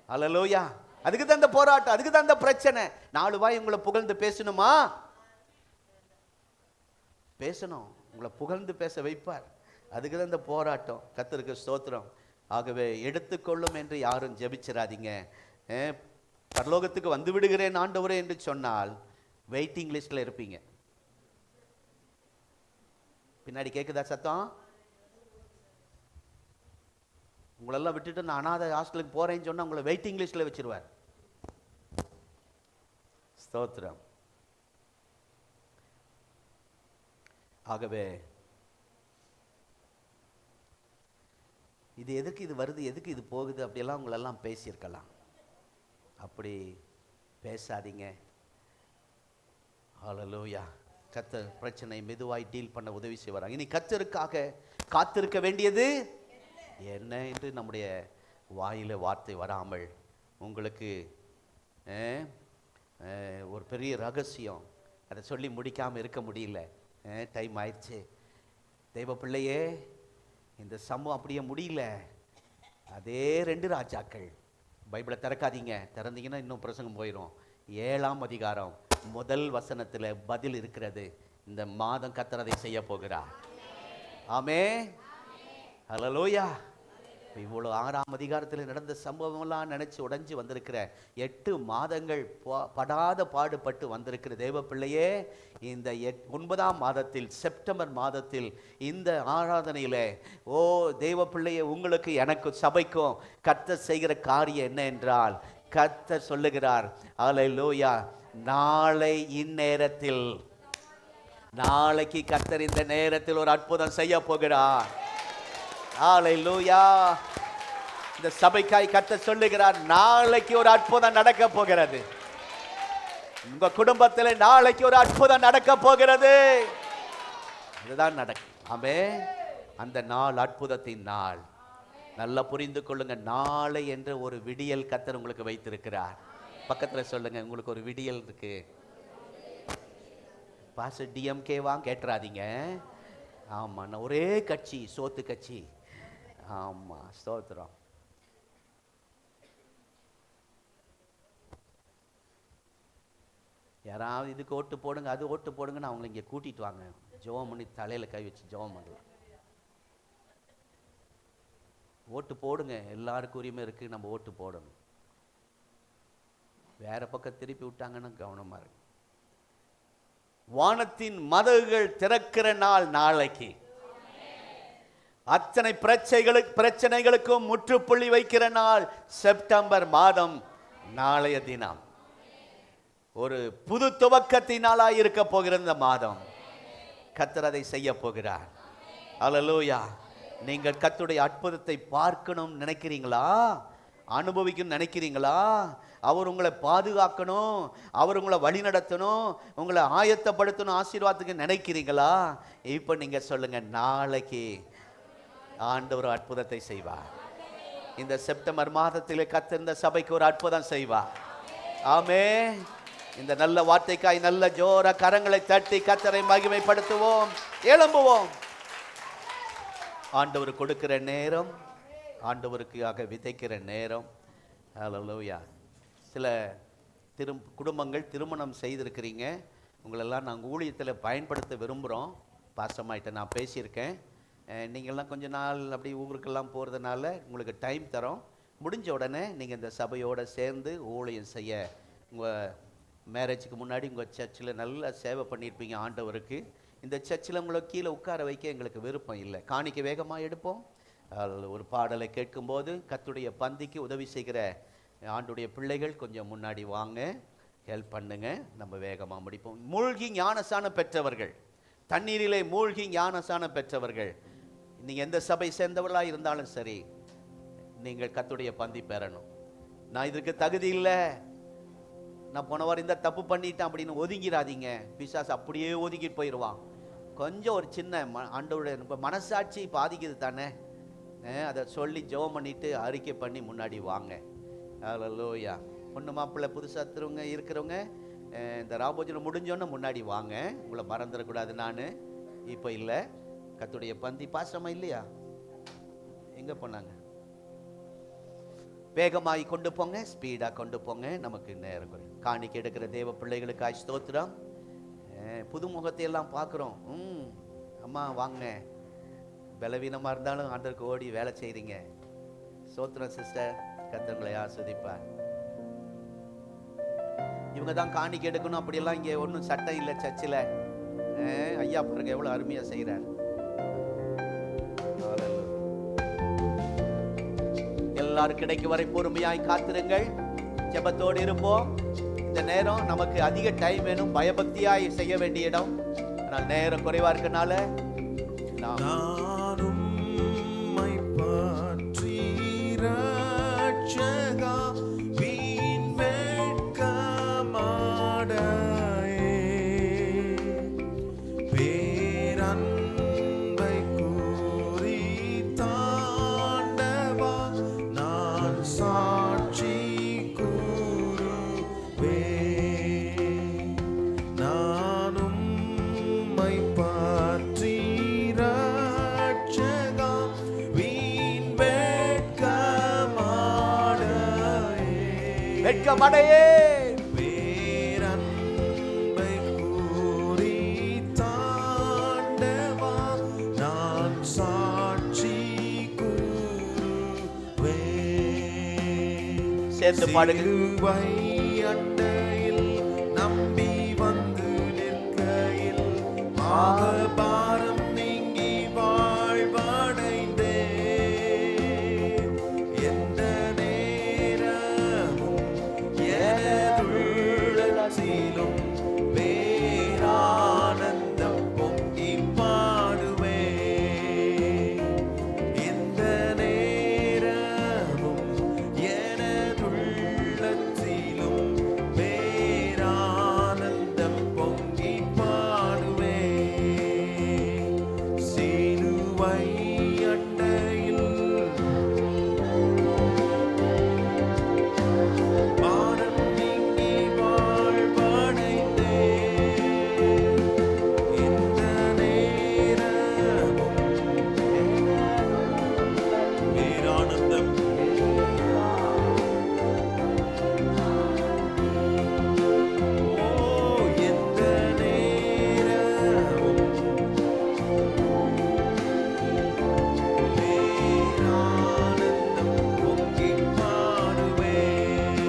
அல்லேலூயா. அதுக்கு தான் இந்த போராட்டம், அதுக்கு தான் இந்த பிரச்சனை. 4 வாய் உங்களை புகழ்ந்து பேசணுமா? பேசணும், உங்களை புகழ்ந்து பேச வைப்பார். அதுக்கு தான் இந்த போராட்டம். கர்த்தருக்கு ஸ்தோத்திரம். ஆகவே எடுத்துக்கொள்ளும் என்று யாரும் ஜெபிச்சிடாதீங்க. பரலோகத்துக்கு வந்து விடுகிறேன் ஆண்டவரே என்று சொன்னால் வெயிட்டிங் லிஸ்ட்ல இருப்பீங்க. பின்னாடி கேட்குதா சத்தம்? உங்களெல்லாம் விட்டுட்டு நான் அனாதை ஹாஸ்டலுக்கு போறேன்னு சொன்னா உங்களை வெயிட்டிங் லிஸ்ட்ல வச்சிருவார். ஸ்தோத்திரம். ஆகவே இது எதுக்கு இது வருது, எதுக்கு இது போகுது, அப்படியெல்லாம் உங்களெல்லாம் பேசியிருக்கலாம். அப்படி பேசாதீங்க. ஹல்லேலூயா. கர்த்தர் பிரச்சனை மெதுவாய் டீல் பண்ண உதவி செய்வார். இனி கர்த்தருக்காக காத்திருக்க வேண்டியது என்ன என்று நம்முடைய வாயில வார்த்தை வராமல் உங்களுக்கு ஒரு பெரிய ரகசியம், அதை சொல்லி முடிக்காமல் இருக்க முடியல. டைம் ஆயிடுச்சு. தெய்வ பிள்ளையே, இந்த சம்பவம் அப்படியே முடியல. அதே 2 ராஜாக்கள், பைபிளை திறக்காதீங்க, திறந்தீங்கன்னா இன்னும் பிரசங்கம் போயிடும். 7ஆம் அதிகாரம் 1 வசனத்தில் பதில் இருக்கிறது. இந்த மாதம் கர்த்தர் அதை செய்ய போகிறார். ஆமென், ஹல்லேலூயா. இவ்வளோ 6ஆம் அதிகாரத்தில் நடந்த சம்பவம்லாம் நினச்சி உடைஞ்சு வந்திருக்கிற 8 மாதங்கள் படாத பாடுபட்டு வந்திருக்கிற தேவ பிள்ளையே, இந்த 9ஆம் மாதத்தில், செப்டம்பர் மாதத்தில், இந்த ஆராதனையில், ஓ தேவ பிள்ளையே, உங்களுக்கு எனக்கு சபைக்கும் கர்த்தர் செய்கிற காரியம் என்ன என்றால், கர்த்தர் சொல்லுகிறார், ஹல்லேலூயா, நாளை இந்நேரத்தில், நாளைக்கு கர்த்தர் இந்த நேரத்தில் ஒரு அற்புதம் செய்ய போகிறார். ஹல்லேலூயா. இந்த சபைக்காய் கர்த்தர் சொல்லுகிறார், நாளைக்கு ஒரு அற்புதம் நடக்க போகிறது. உங்க குடும்பத்தில் நாளைக்கு ஒரு அற்புதம் நடக்க போகிறது. இதுதான் நடக்கும். ஆமென். அந்த நாள் அற்புதத்தின் நாள். நல்லா புரிந்து கொள்ளுங்க. நாளை என்ற ஒரு விடியல் கர்த்தர் உங்களுக்கு வைத்திருக்கிறார். பக்கத்தில் சொல்லுங்க, உங்களுக்கு ஒரு விடியல் இருக்கு. பாஸ்டர் டிஎம்கேவா கேட்டுறாதீங்க. ஆமா, நான் ஒரே கட்சி, சோத்து கட்சி. ஆமா, ஸ்தோத்திரம். யாராவது இதுக்கு ஓட்டு போடுங்க, அது ஓட்டு போடுங்கன்னு அவங்களை இங்கே கூட்டிட்டு வாங்க. ஜெபம் பண்ணி தலையில் கை வச்சு ஜெபம் பண்ணலாம். ஓட்டு போடுங்க, எல்லாருக்கும் உரிமை இருக்கு, நம்ம ஓட்டு போடணும். வேற பக்கம் திருப்பி விட்டாங்கன்னா கவனமா இருக்கு. வானத்தின் மதகுகள் திறக்கிற நாள் நாளைக்கு. அத்தனை பிரச்சனைகளுக்கும் முற்றுப்புள்ளி வைக்கிற நாள் செப்டம்பர் மாதம், நாளைய தினம். ஒரு புது துவக்கத்தின் நாளாய் இருக்க போகிற இந்த மாதம் கர்த்தர் அதை செய்ய போகிறார். ஹல்லேலூயா. நீங்கள் கர்த்தருடைய அற்புதத்தை பார்க்கணும் நினைக்கிறீங்களா? அனுபவிக்கணும் நினைக்கிறீங்களா? அவர் உங்களை பாதுகாக்கணும், அவர் உங்களை வழி நடத்தணும், உங்களை ஆயத்தப்படுத்தணும் ஆசீர்வாதத்துக்கு நினைக்கிறீங்களா? இப்போ நீங்க சொல்லுங்க, நாளைக்கு ஆண்டவர் அற்புதத்தை செய்வார். இந்த செப்டம்பர் மாதத்திலே கர்த்தர் இந்த சபைக்கு ஒரு அற்புதம் செய்வார். ஆமென். இந்த நல்ல வார்த்தைக்காய் நல்ல ஜோர கரங்களை தட்டி கர்த்தரை மகிமைப்படுத்துவோம், எழும்புவோம். ஆண்டவர் கொடுக்கிற நேரம், ஆண்டவருக்காக விதைக்கிற நேரம். ஹல்லேலூயா. சில குடும்பங்கள் திருமணம் செய்திருக்கிறீங்க. உங்களெல்லாம் நாங்கள் ஊழியத்தில் பயன்படுத்த விரும்புகிறோம். பாசமாயிட்ட நான் பேசியிருக்கேன். நீங்கள்லாம் கொஞ்ச நாள் அப்படி ஊருக்கெல்லாம் போகிறதுனால உங்களுக்கு டைம் தரோம். முடிஞ்ச உடனே நீங்கள் இந்த சபையோடு சேர்ந்து ஊழியம் செய்ய, உங்கள் மேரேஜுக்கு முன்னாடி உங்கள் சர்ச்சில் நல்லா சேவை பண்ணியிருப்பீங்க ஆண்டவருக்கு. இந்த சர்ச்சில் உங்களை கீழே உட்கார வைக்க எங்களுக்கு விருப்பம் இல்லை. காணிக்கை வேகமாக எடுப்போம். ஒரு பாடலை கேட்கும்போது கர்த்தருடைய பந்திக்கு உதவி செய்கிற ஆண்டுடைய பிள்ளைகள் கொஞ்சம் முன்னாடி வாங்க, ஹெல்ப் பண்ணுங்க, நம்ம வேகமாக முடிப்போம். மூழ்கி ஞானசானம் பெற்றவர்கள், தண்ணீரிலே மூழ்கி ஞானசானம் பெற்றவர்கள், நீங்கள் எந்த சபை சேர்ந்தவர்களாக இருந்தாலும் சரி, நீங்கள் கர்த்தருடைய பந்தி பெறணும். நான் இதற்கு தகுதி இல்லை, நான் போன வாரம் இந்த தப்பு பண்ணிட்டேன் அப்படின்னு ஒதுங்கிடாதீங்க. பிசாசு அப்படியே ஒதுக்கிட்டு போயிடுவான். கொஞ்சம் ஒரு சின்ன ஆண்டவருடைய மனசாட்சி பாதிக்குது தானே, அதை சொல்லி ஜெபம் பண்ணிட்டு அறிக்கை பண்ணி முன்னாடி வாங்க. ஹல்லேலூயா. பொண்ணு மாப்பிள்ளை புதுசாக இருக்கிறவங்க இந்த ராபோஜனம் முடிஞ்சோன்னு முன்னாடி வாங்க. உங்களை மறந்துடக்கூடாது. நான் இப்போ இல்லை, கர்த்தருடைய பந்தி பாசமா இல்லையா? எங்கே போனாங்க? வேகமாகி கொண்டு போங்க, ஸ்பீடாக கொண்டு போங்க. நமக்கு நேரம் குறை. காணிக்கை எடுக்கிற தேவ பிள்ளைகளுக்காய் ஸ்தோத்திரம். புது முகத்தையெல்லாம் பார்க்குறோம். அம்மா வாங்க, பலவீனமாக இருந்தாலும் ஆண்டவருக்கு ஓடி வேலை செய்கிறீங்க. ஸ்தோத்திரம் சிஸ்டர், கர்த்தர்களை ஆஸ்வதிப்பார். இவங்க தான் காணிக்கை எடுக்கணும் அப்படியெல்லாம் இங்கே ஒன்றும் சட்டம் இல்லை சர்ச்சில். ஐயா பாருங்க எவ்வளோ அருமையாக செய்கிறார். எல்லாரும் கிடைக்கும் வரை பொறுமையாய் காத்திருங்கள், ஜெபத்தோடு இருப்போம். இந்த நேரம் நமக்கு அதிக டைம் வேணும், பயபக்தியாய் செய்ய வேண்டிய இடம். ஆனால் நேரம் குறைவா இருக்கனால சாட்சி கூறுவே வெட்கமடையே. பேரன்பை கூறி தாண்டவா நான் சாட்சி கூறுவேன். சேர்ந்து பாடுங்க. சிலுவை அண்டையில் நம்பி வந்து நிற்கையில் பாவபாரம் நீங்கி வாழ்வடைந்தேன். எந்த நேரமும் எனதுள்ளத்திலும் பேரானந்தம் பொங்கி பாடுவேன். எந்த நேரமும் எனதுள்ளத்திலும் பேரானந்தம் பொங்கி பாடுவேன். சிலுவை அண்டையில் பாரம் நீங்கி வாழ்வடைந்தேன். எந்த நேரமும் பேரானந்தம் எந்த நேரமும் பேரானந்தம் பொங்கி பாடுவேன்.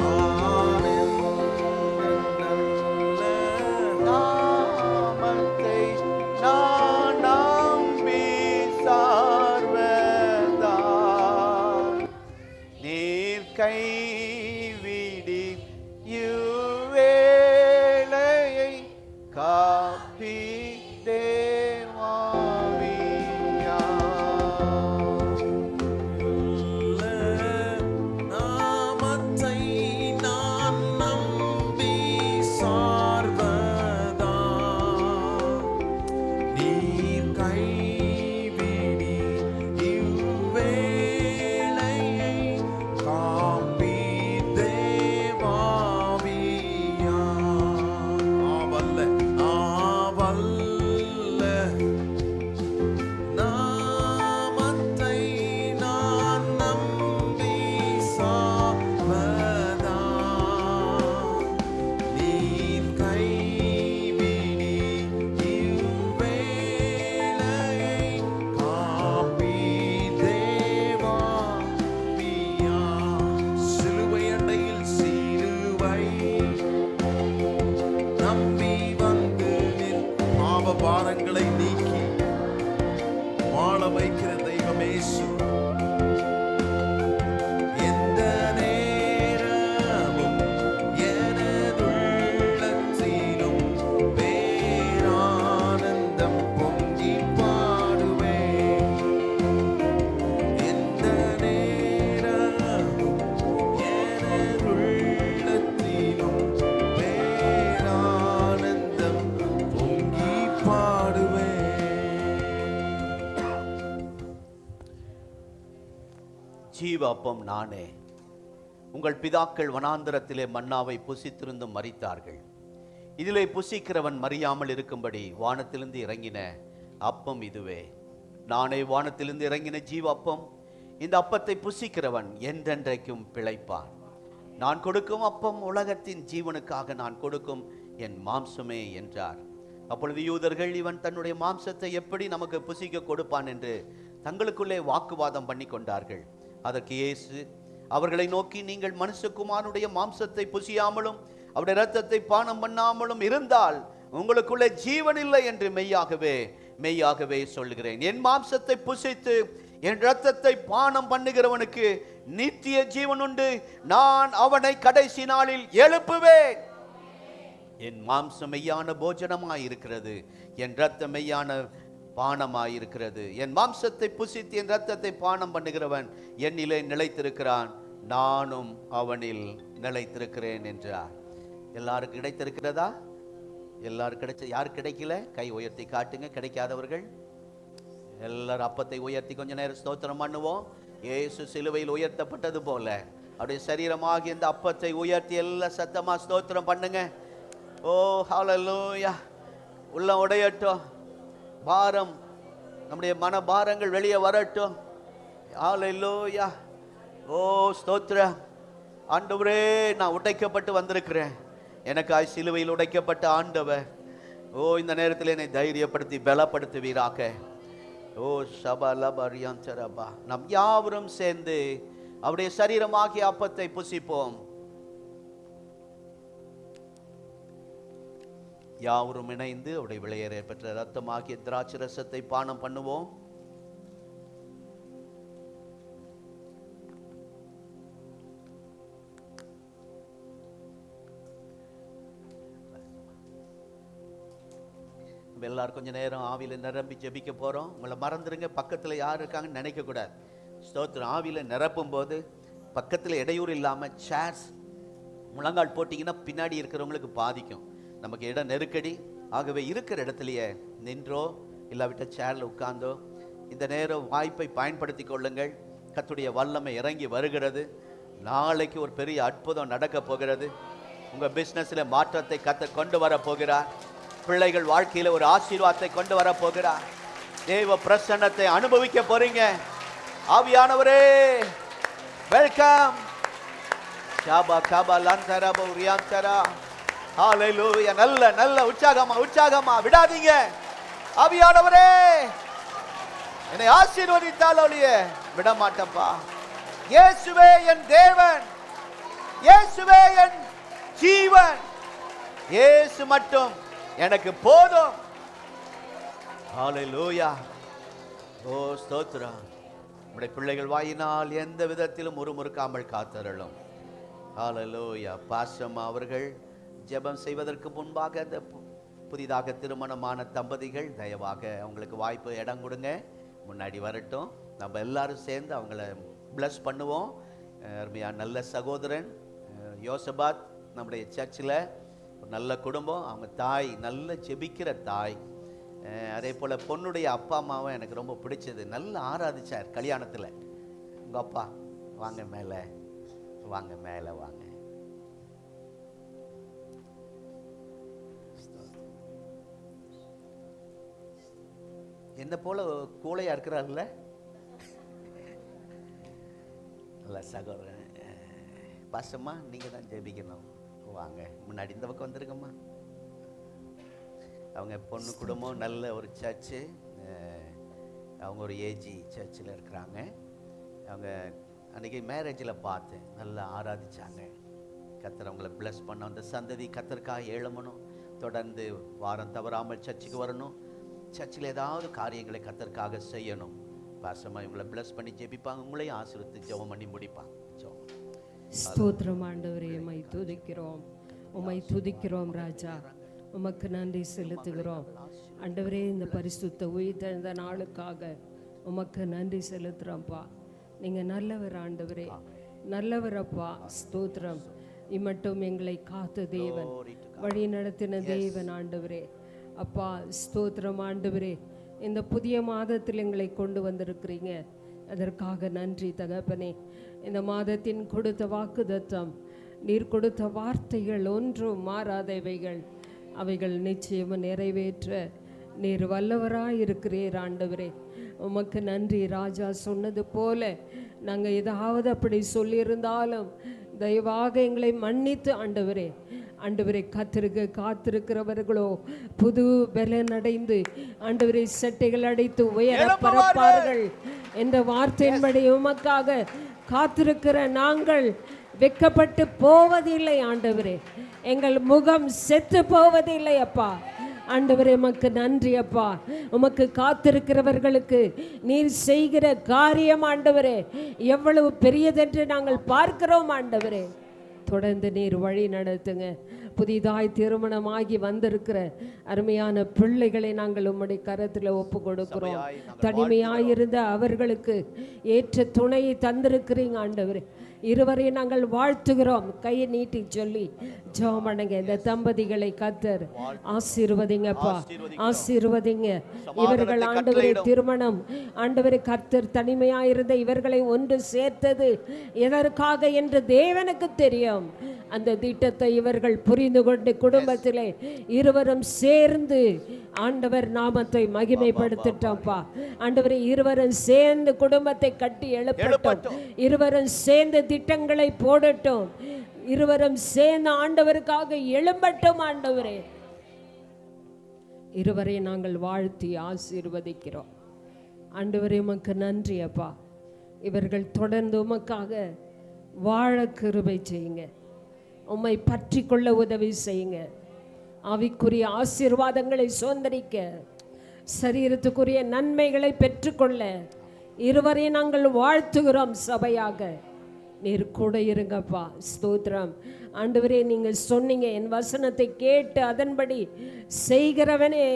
ஆனந்த நாமத்தை நான் நம்பி சார்வதா நீர் கைவிடி இவ்வேளையை காப்பி தேவாவியா. நாமத்தை நான் நம்பி சார்வதா நீர் கைவிடி இவ்வேளையை காப்பி தேவாவியா. ஆவல்ல ஆவல்ல நாமத்தை நான் நம்பி சார்வதா நீர் கைவிடி இவ்வேளையை காப்பி தேவாவியா. சிலுவை அண்டையில் சிலுவை நம்பி வந்து நின் பாவ பாரங்களை நீக்கி வாழ வைக்கிற தெய்வம் இயேசு. எந்த நேரமும் எனதுள்ளத்திலும் பேரானந்தம் பொங்கி பாடுவேன். எந்த நேரமும் எனதுள்ளத்திலும் பேரானந்தம் பொங்கி பாடுவேன். ஜீவ அப்பம் நானே. உங்கள் பிதாக்கள் வனாந்தரத்திலே மன்னாவை புசித்திருந்தும் மரித்தார்கள். இதிலே புசிக்கிறவன் மறியாமல் இருக்கும்படி வானத்திலிருந்து இறங்கின அப்பம் இதுவே. நானே வானத்திலிருந்து இறங்கின ஜீவ அப்பம். இந்த அப்பத்தை புசிக்கிறவன் என்றென்றைக்கும் பிழைப்பான். நான் கொடுக்கும் அப்பம் உலகத்தின் ஜீவனுக்காக நான் கொடுக்கும் என் மாம்சமே என்றார். அப்பொழுது யூதர்கள் இவன் தன்னுடைய மாம்சத்தை எப்படி நமக்கு புசிக்க கொடுப்பான் என்று தங்களுக்குள்ளே வாக்குவாதம் பண்ணி கொண்டார்கள். அதற்கு இயேசு அவர்களை நோக்கி, நீங்கள் மனுஷகுமாரனுடைய மாம்சத்தை புசியாமலும் அவருடைய இரத்தத்தை பானம் பண்ணாமலும் இருந்தால் உங்களுக்குள்ளே ஜீவன் இல்லை என்று மெய்யாகவே மெய்யாகவே சொல்கிறேன். என் மாம்சத்தை புசித்து என் இரத்தத்தை பானம் பண்ணுகிறவனுக்கு நித்திய ஜீவன் உண்டு. நான் அவனை கடைசி நாளில் எழுப்புவேன். என் மாம்சம் மெய்யான போஜனமாயிருக்கிறது, என் இரத்தம் மெய்யான பானமாயிருக்கிறது. என் மாம்சத்தை புசித்து என் இரத்தத்தை பானம் பண்ணுகிறவன் என்னிலே நிலைத்திருக்கிறான், நானும் அவனில் நிலைத்திருக்கிறேன் என்றார். எல்லாருக்கும் கிடைத்திருக்கிறதா? எல்லாரும் கிடைச்ச. யார் கிடைக்கல கை உயர்த்தி காட்டுங்க. கிடைக்காதவர்கள் எல்லாரும் அப்பத்தை உயர்த்தி கொஞ்ச நேரம் ஸ்தோத்திரம் பண்ணுவோம். இயேசு சிலுவையில் உயர்த்தப்பட்டது போல அப்படியே சரீரமாகி இந்த அப்பத்தை உயர்த்தி எல்லாம் சத்தமா ஸ்தோத்திரம் பண்ணுங்க. ஓ ஹல்லேலூயா. உள்ள உடையட்டும், பாரம் நம்முடைய மன பாரங்கள் வெளியே வரட்டும். ஹல்லேலூயா. ஓ ஸ்தோத்திரம். ஆண்டவரே, நான் உடைக்கப்பட்டு வந்திருக்கிறேன். எனக்காய் சிலுவையில் உடைக்கப்பட்ட ஆண்டவர், ஓ இந்த நேரத்தில் என்னை தைரியப்படுத்தி பலப்படுத்துவீராக. ஓ ஷபா லபரியான் சரபா. நாம் யாவரும் சேர்ந்து அவருடைய சரீரமாகிய அப்பத்தை புசிப்போம். யாவரும் இணைந்து அவருடைய விளையேற பெற்ற ரத்தமாகிய திராட்சை ரசத்தை பானம் பண்ணுவோம். எல்லாரும் கொஞ்ச நேரம் ஆவியில நிரம்பி ஜெபிக்க போறோம். உங்களை மறந்துருங்க, பக்கத்துல யார் இருக்காங்கன்னு நினைக்க கூடாது. ஸ்தோத்திரம். ஆவியில நிரப்பும் போது பக்கத்துல இடையூறு இல்லாம சேர்ஸ் முழங்கால் போட்டிங்கன்னா பின்னாடி இருக்கிறவங்களுக்கு பாதிக்கும். நமக்கு இடம் நெருக்கடி. ஆகவே இருக்கிற இடத்துலையே நின்றோ இல்லாவிட்ட சேர்ல உட்கார்ந்தோ இந்த நேரம் வாய்ப்பை பயன்படுத்தி கொள்ளுங்கள். கர்த்தருடைய வல்லமை இறங்கி வருகிறது. நாளைக்கு ஒரு பெரிய அற்புதம் நடக்க போகிறது. உங்க பிசினஸ்ல மாற்றத்தை கர்த்தர் கொண்டு வர போகிறார். பிள்ளைகள் வாழ்க்கையில ஒரு ஆசீர்வாதத்தை கொண்டு வர போகிறார். தேவ பிரசன்னத்தை அனுபவிக்க போறீங்க. ஆவியானவரே வெல்கம். ஷாபா காபா லாந்தரா உரியாந்தரா. ஹalleluya. நல்ல நல்ல உற்சாகமா விடாதீங்க. ஆவியானவரே என்னை ஆசீர்வதித்தால் ஒழிய விட மாட்டேன்ப்பா. இயேசுவே என் தேவன், இயேசுவே என் ஜீவன், இயேசு மட்டும் எனக்கு போதும். ஹalleluya. ஓ ஸ்தோத்திரம். நம்முடைய பிள்ளைகள் வாயினால் எந்த விதத்திலும் முறுமுறுக்காமல் காத்தருளும். ஹalleluya. பாஸ்டர் அவர்கள் ஜெபம் செய்வதற்கு முன்பாக இந்த புதிதாக திருமணமான தம்பதிகள் தயவாக அவங்களுக்கு வாய்ப்பு இடம் கொடுங்க. முன்னாடி வரட்டும். நம்ம எல்லாரும் சேர்ந்து அவங்கள பிளஸ் பண்ணுவோம். அருமையா நல்ல சகோதரன் யோசபாத் நம்முடைய சர்ச்சில் ஒரு நல்ல குடும்பம். அவங்க தாய் நல்ல ஜெபிக்கிற தாய். அதே போல் பொண்ணுடைய அப்பா அம்மாவும் எனக்கு ரொம்ப பிடிச்சது. நல்லா ஆராதிச்சார் கல்யாணத்தில். உங்கள் அப்பா வாங்க மேலே வாங்க மேலே வாங்க. என்ன போல கூளையா இருக்கிறார்ல நல்ல சகோதரன். பாசம்மா நீங்கள் தான் ஜெபிக்கணும். வாங்க முன்னாடி இந்த பக்கம் வந்துருங்கம்மா. அவங்க பொண்ணு குடும்பம் நல்ல ஒரு சர்ச்சு. அவங்க ஒரு ஏஜி சர்ச்சில் இருக்கிறாங்க. அவங்க அன்றைக்கி மேரேஜில் பார்த்தேன். நல்லா ஆராதிச்சாங்க. கர்த்தர் அவங்கள பிளஸ் பண்ண அந்த சந்ததி கர்த்தருக்காக எழுமணும். தொடர்ந்து வாரம் தவறாமல் சர்ச்சுக்கு வரணும். சர்ச்சில் ஏதாவது காரியங்களை கர்த்தருக்காக செய்யணும். பாசமாக இவங்களை பிளஸ் பண்ணி ஜெபிப்பாங்க. உங்களையும் ஆசீர்வதித்து ஜெபம் பண்ணி முடிப்பாங்க. ஸ்தோத்திரம் ஆண்டவரே, உம்மை துதிக்கிறோம், உம்மை துதிக்கிறோம் ராஜா. உமக்கு நன்றி செலுத்துகிறோம் ஆண்டவரே. இந்த பரிசுத்த உயிர்த்தெழுந்த நாளுக்காக உமக்கு நன்றி செலுத்துகிறோம்ப்பா. நீங்கள் நல்லவர் ஆண்டவரே, நல்லவரப்பா. ஸ்தோத்திரம். இம்மட்டும் எங்களை காத்த தேவன், வழி நடத்தின தேவன் ஆண்டவரே. அப்பா ஸ்தோத்திரம் ஆண்டவரே. இந்த புதிய மாதத்தில் எங்களை கொண்டு வந்திருக்கிறீங்க, அதற்காக நன்றி தகப்பனே. இந்த மாதத்தின் கொடுத்த வாக்குத்தத்தம், நீர் கொடுத்த வார்த்தைகள் ஒன்றும் மாறாதவைகள். அவைகள் நிச்சயம் நிறைவேற்ற நீர் வல்லவராய் இருக்கிறீர் ஆண்டவரே. உமக்கு நன்றி ராஜா. சொன்னது போல நாங்கள் ஏதாவது அப்படி சொல்லியிருந்தாலும் தயவாக எங்களை மன்னித்து ஆண்டவரே. ஆண்டவரை காத்திருக்கிறவர்களோ புது பலன் அடைந்து ஆண்டவரை சட்டைகள் அடைத்து உயர பரப்பார்கள் என்ற வார்த்தையின்படி உமக்காக காத்திருக்கிற நாங்கள் வெட்கப்பட்டு போவதில்லை ஆண்டவரே. எங்கள் முகம் செத்து போவதில்லை அப்பா. ஆண்டவரே உமக்கு நன்றி அப்பா. உமக்கு காத்திருக்கிறவர்களுக்கு நீர் செய்கிற காரியம் ஆண்டவரே எவ்வளவு பெரியதென்று நாங்கள் பார்க்கிறோம் ஆண்டவரே. தொடர்ந்து நீர் வழி நடத்துங்க. புதிதாய் திருமணமாகி வந்திருக்கிற அருமையான பிள்ளைகளை நாங்கள் உம்முடைய கரத்தில் ஒப்பு கொடுக்கிறோம். தனிமையாயிருந்த அவர்களுக்கு ஏற்ற துணையை தந்திருக்கிறீங்க ஆண்டவரே. இருவரையும் நாங்கள் வாழ்த்துகிறோம். கையை நீட்டி சொல்லி ஜெபம் பண்ணுங்க. இந்த தம்பதிகளை கர்த்தர் ஆசீர்வதிங்கப்பா, ஆசீர்வதிங்க. இவர்கள் ஆண்டவரே திருமணம் ஆண்டவரே கர்த்தர் தனிமையாயிருந்த இவர்களை ஒன்று சேர்த்தது எதற்காக என்று தேவனுக்கு தெரியும். அந்த திட்டத்தை இவர்கள் புரிந்து கொண்டு குடும்பத்திலே இருவரும் சேர்ந்து ஆண்டவர் நாமத்தை மகிமைப்படுத்திட்டோம்ப்பா. ஆண்டவரே இருவரும் சேர்ந்து குடும்பத்தை கட்டி எழுப்பட்டும். இருவரும் சேர்ந்து திட்டங்களை போடட்டும். இருவரும் சேர்ந்து ஆண்டவருக்காக எழும்பட்டும். ஆண்டவரே, இருவரை நாங்கள் வாழ்த்தி ஆசீர்வதிக்கிறோம். ஆண்டவரே, உமக்கு நன்றி அப்பா. இவர்கள் தொடர்ந்து உமக்காக வாழ கிருபை செய்யுங்க. உம்மை பற்றி கொள்ள உதவி செய்யுங்க. ஆவிக்குரிய ஆசீர்வாதங்களை சுதந்திரிக்க, சரீரத்துக்குரிய நன்மைகளை பெற்றுக்கொள்ள இருவரை நாங்கள் வாழ்த்துகிறோம். சபையாக நீர் கூட இருங்கப்பா. ஸ்தோத்திரம். ஆண்டவரே, நீங்கள் சொன்னீங்க, என் வசனத்தை கேட்டு அதன்படி செய்கிறவனே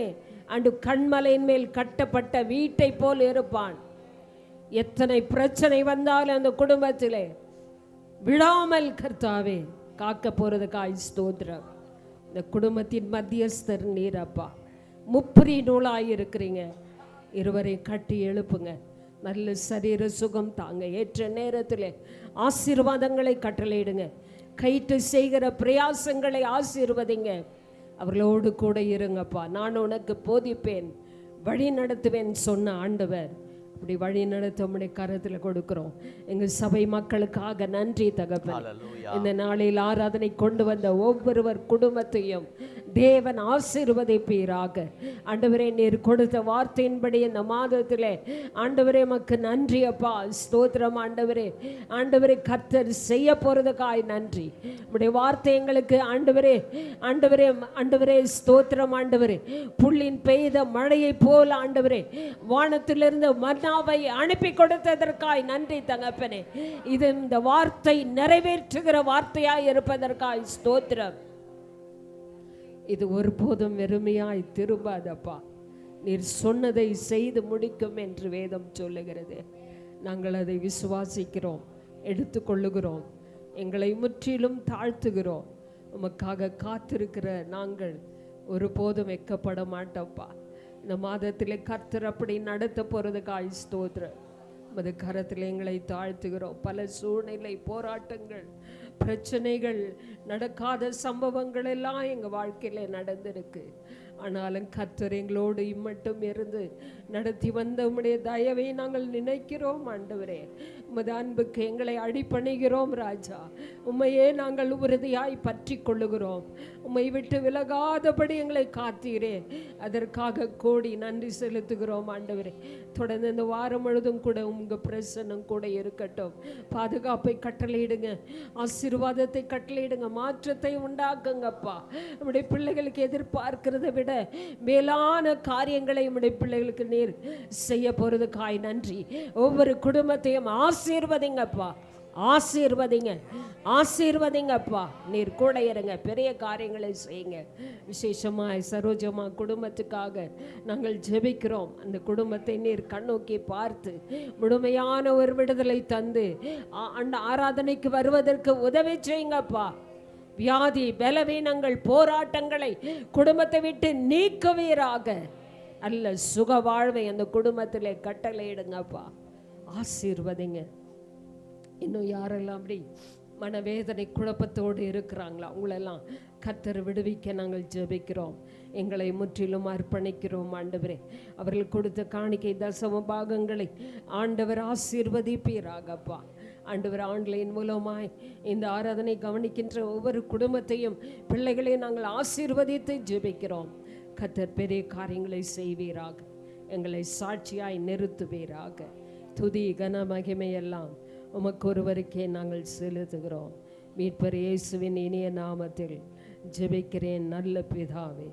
அண்டு கண்மலையின் மேல் கட்டப்பட்ட வீட்டை போல் இருப்பான். எத்தனை பிரச்சனை வந்தாலும் அந்த குடும்பத்திலே விடாமல் கர்த்தாவே காக்க போறதுக்காய் ஸ்தோத்திரம். இந்த குடும்பத்தின் மத்தியஸ்தர் நீர் அப்பா. முப்பரி நூலாய் இருக்கிறீங்க. இருவரை கட்டி எழுப்புங்க. நல்ல சரீர சுகம் தாங்க. ஏற்ற நேரத்தில் ஆசீர்வாதங்களை கட்டளையிடுங்க. கைட்டு செய்கிற பிரயாசங்களை ஆசீர்வதிங்க. அவர்களோடு கூட இருங்கப்பா. நான் உனக்கு போதிப்பேன், வழி நடத்துவேன் சொன்ன ஆண்டவர் அப்படி வழி நடத்த உம்முடைய கரத்தில் கொடுக்கிறோம். எங்கள் சபை மக்களுக்காக நன்றி தகப்பன். இந்த நாளில் ஆராதனை கொண்டு வந்த ஒவ்வொருவர் குடும்பத்தையும் தேவன் ஆசீர்வதிப்பீராக. ஆண்டவரே, நீர் கொடுத்த வார்த்தையின்படி இந்த மாதத்திலே ஆண்டவரே உமக்கு நன்றி அப்பா. ஸ்தோத்திரம் ஆண்டவரே. ஆண்டவரே, கர்த்தர் செய்ய போறதுக்காய் நன்றி. உம்முடைய வார்த்தை எங்களுக்கு ஆண்டவரே ஆண்டவரே ஆண்டவரே ஸ்தோத்திரம் ஆண்டவரே. புள்ளின் பெய்த மழையை போல ஆண்டவரே வானத்திலிருந்து மன்னாவை அனுப்பி கொடுத்ததற்காய் நன்றி தகப்பனே. இது இந்த வார்த்தை நிறைவேற்றுகிற வார்த்தையாய் இருப்பதற்காய் ஸ்தோத்திரம். இது ஒருபோதும் வெறுமையாய் திரும்பாதப்பா. நீர் சொன்னதை செய்து முடிக்கும் என்று வேதம் சொல்லுகிறது. நாங்கள் அதை விசுவாசிக்கிறோம், எடுத்துக்கொள்ளுகிறோம், எங்களை முற்றிலும் தாழ்த்துகிறோம். உமக்காக காத்திருக்கிற நாங்கள் ஒருபோதும் வெட்கப்பட மாட்டோம்ப்பா. இந்த மாதத்திலே கர்த்தர் அப்படி நடத்த போறதுக்காய் ஸ்தோத்திரம். உமது கரத்தில் எங்களை தாழ்த்துகிறோம். பல சூழ்நிலை, போராட்டங்கள், பிரச்சனைகள், நடக்காத சம்பவங்கள் எல்லாம் எங்கள் வாழ்க்கையில் நடந்திருக்கு. ஆனாலும் கர்த்தர் எங்களோடு இம்மட்டும் இருந்து நடத்தி வந்த உம்முடைய தயவை நாங்கள் நினைக்கிறோம். ஆண்டவரே, உமது அன்புக்கு எங்களை அடிபணிகிறோம் ராஜா. உம்மையே நாங்கள் உறுதியாய் பற்றி கொள்ளுகிறோம். உம்மை விட்டு விலகாதபடி எங்களை காத்தீரே, அதற்காக கோடி நன்றி செலுத்துகிறோம். ஆண்டவரே, தொடர்ந்து இந்த வாரம் முழுதும் கூட உங்கள் பிரசன்னம் கூட இருக்கட்டும். பாதுகாப்பை கட்டளையிடுங்க, ஆசீர்வாதத்தை கட்டளையிடுங்க, மாற்றத்தை உண்டாக்குங்கப்பா. நம்முடைய பிள்ளைகளுக்கு எதிர்பார்க்கிறத விட மேலான காரியங்களை நம்முடைய பிள்ளைகளுக்கு நீர் செய்ய போறதுக்காய் நன்றி. ஒவ்வொரு குடும்பத்தையும் ஆசீர்வதிங்கப்பா, ஆசீர்வதிங்க, ஆசீர்வதிங்கப்பா. நீர் கூட இருங்க, பெரிய காரியங்களை செய்யுங்க. விசேஷமாய் சரோஜமா குடும்பத்துக்காக நாங்கள் ஜெபிக்கிறோம். அந்த குடும்பத்தை நீர் கண்ணோக்கி பார்த்து முழுமையான ஒரு விடுதலை தந்து அந்த ஆராதனைக்கு வருவதற்கு உதவி செய்யுங்கப்பா. வியாதி, பலவீனங்கள், போராட்டங்களை குடும்பத்தை விட்டு நீக்குவீராக. அல்ல சுக வாழ்வை அந்த குடும்பத்திலே கட்டளையிடுங்கப்பா. ஆசீர்வதிங்க. இன்னும் யாரெல்லாம் அப்படி மனவேதனை குழப்பத்தோடு இருக்கிறாங்களா, அவங்களெல்லாம் கர்த்தர் விடுவிக்க நாங்கள் ஜெபிக்கிறோம். எங்களை முற்றிலும் அர்ப்பணிக்கிறோம். ஆண்டவரே, அவர்கள் கொடுத்த காணிக்கை தசம பாகங்களை ஆண்டவர் ஆசீர்வதிப்பீராகப்பா. ஆண்டவர், ஆன்லைன் மூலமாய் இந்த ஆராதனை கவனிக்கின்ற ஒவ்வொரு குடும்பத்தையும் பிள்ளைகளையும் நாங்கள் ஆசீர்வதித்து ஜெபிக்கிறோம். கர்த்தர் பெரிய காரியங்களை செய்வீராக, எங்களை சாட்சியாய் நிறுத்துவீராக. துதி கன மகிமையெல்லாம் உமக்கு ஒருவருக்கே நாங்கள் செலுத்துகிறோம். மீட்பர் இயேசுவின் இனிய நாமத்தில் ஜெபிக்கிறேன் நல்ல பிதாவே.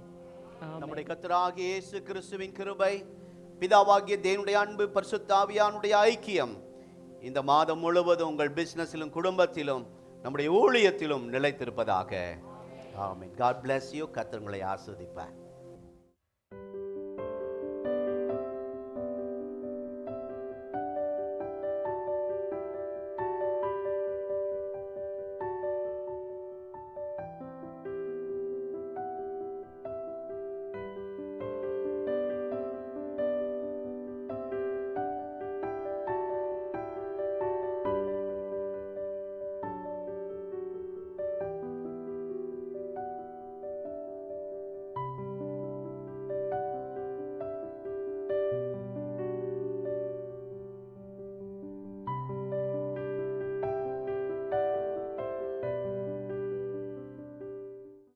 நம்முடைய கர்த்தராகிய இயேசு கிறிஸ்துவின் கிருபை, பிதாவாகிய தேவனுடைய அன்பு, பரிசுத்த ஆவியானுடைய ஐக்கியம் இந்த மாதம் முழுவதும் உங்கள் பிசினஸிலும் குடும்பத்திலும் நம்முடைய ஊழியத்திலும் நிலைத்திருப்பதாக. ஆமென். God bless you. கர்த்தர் உங்களை ஆசீர்வதிப்பார்.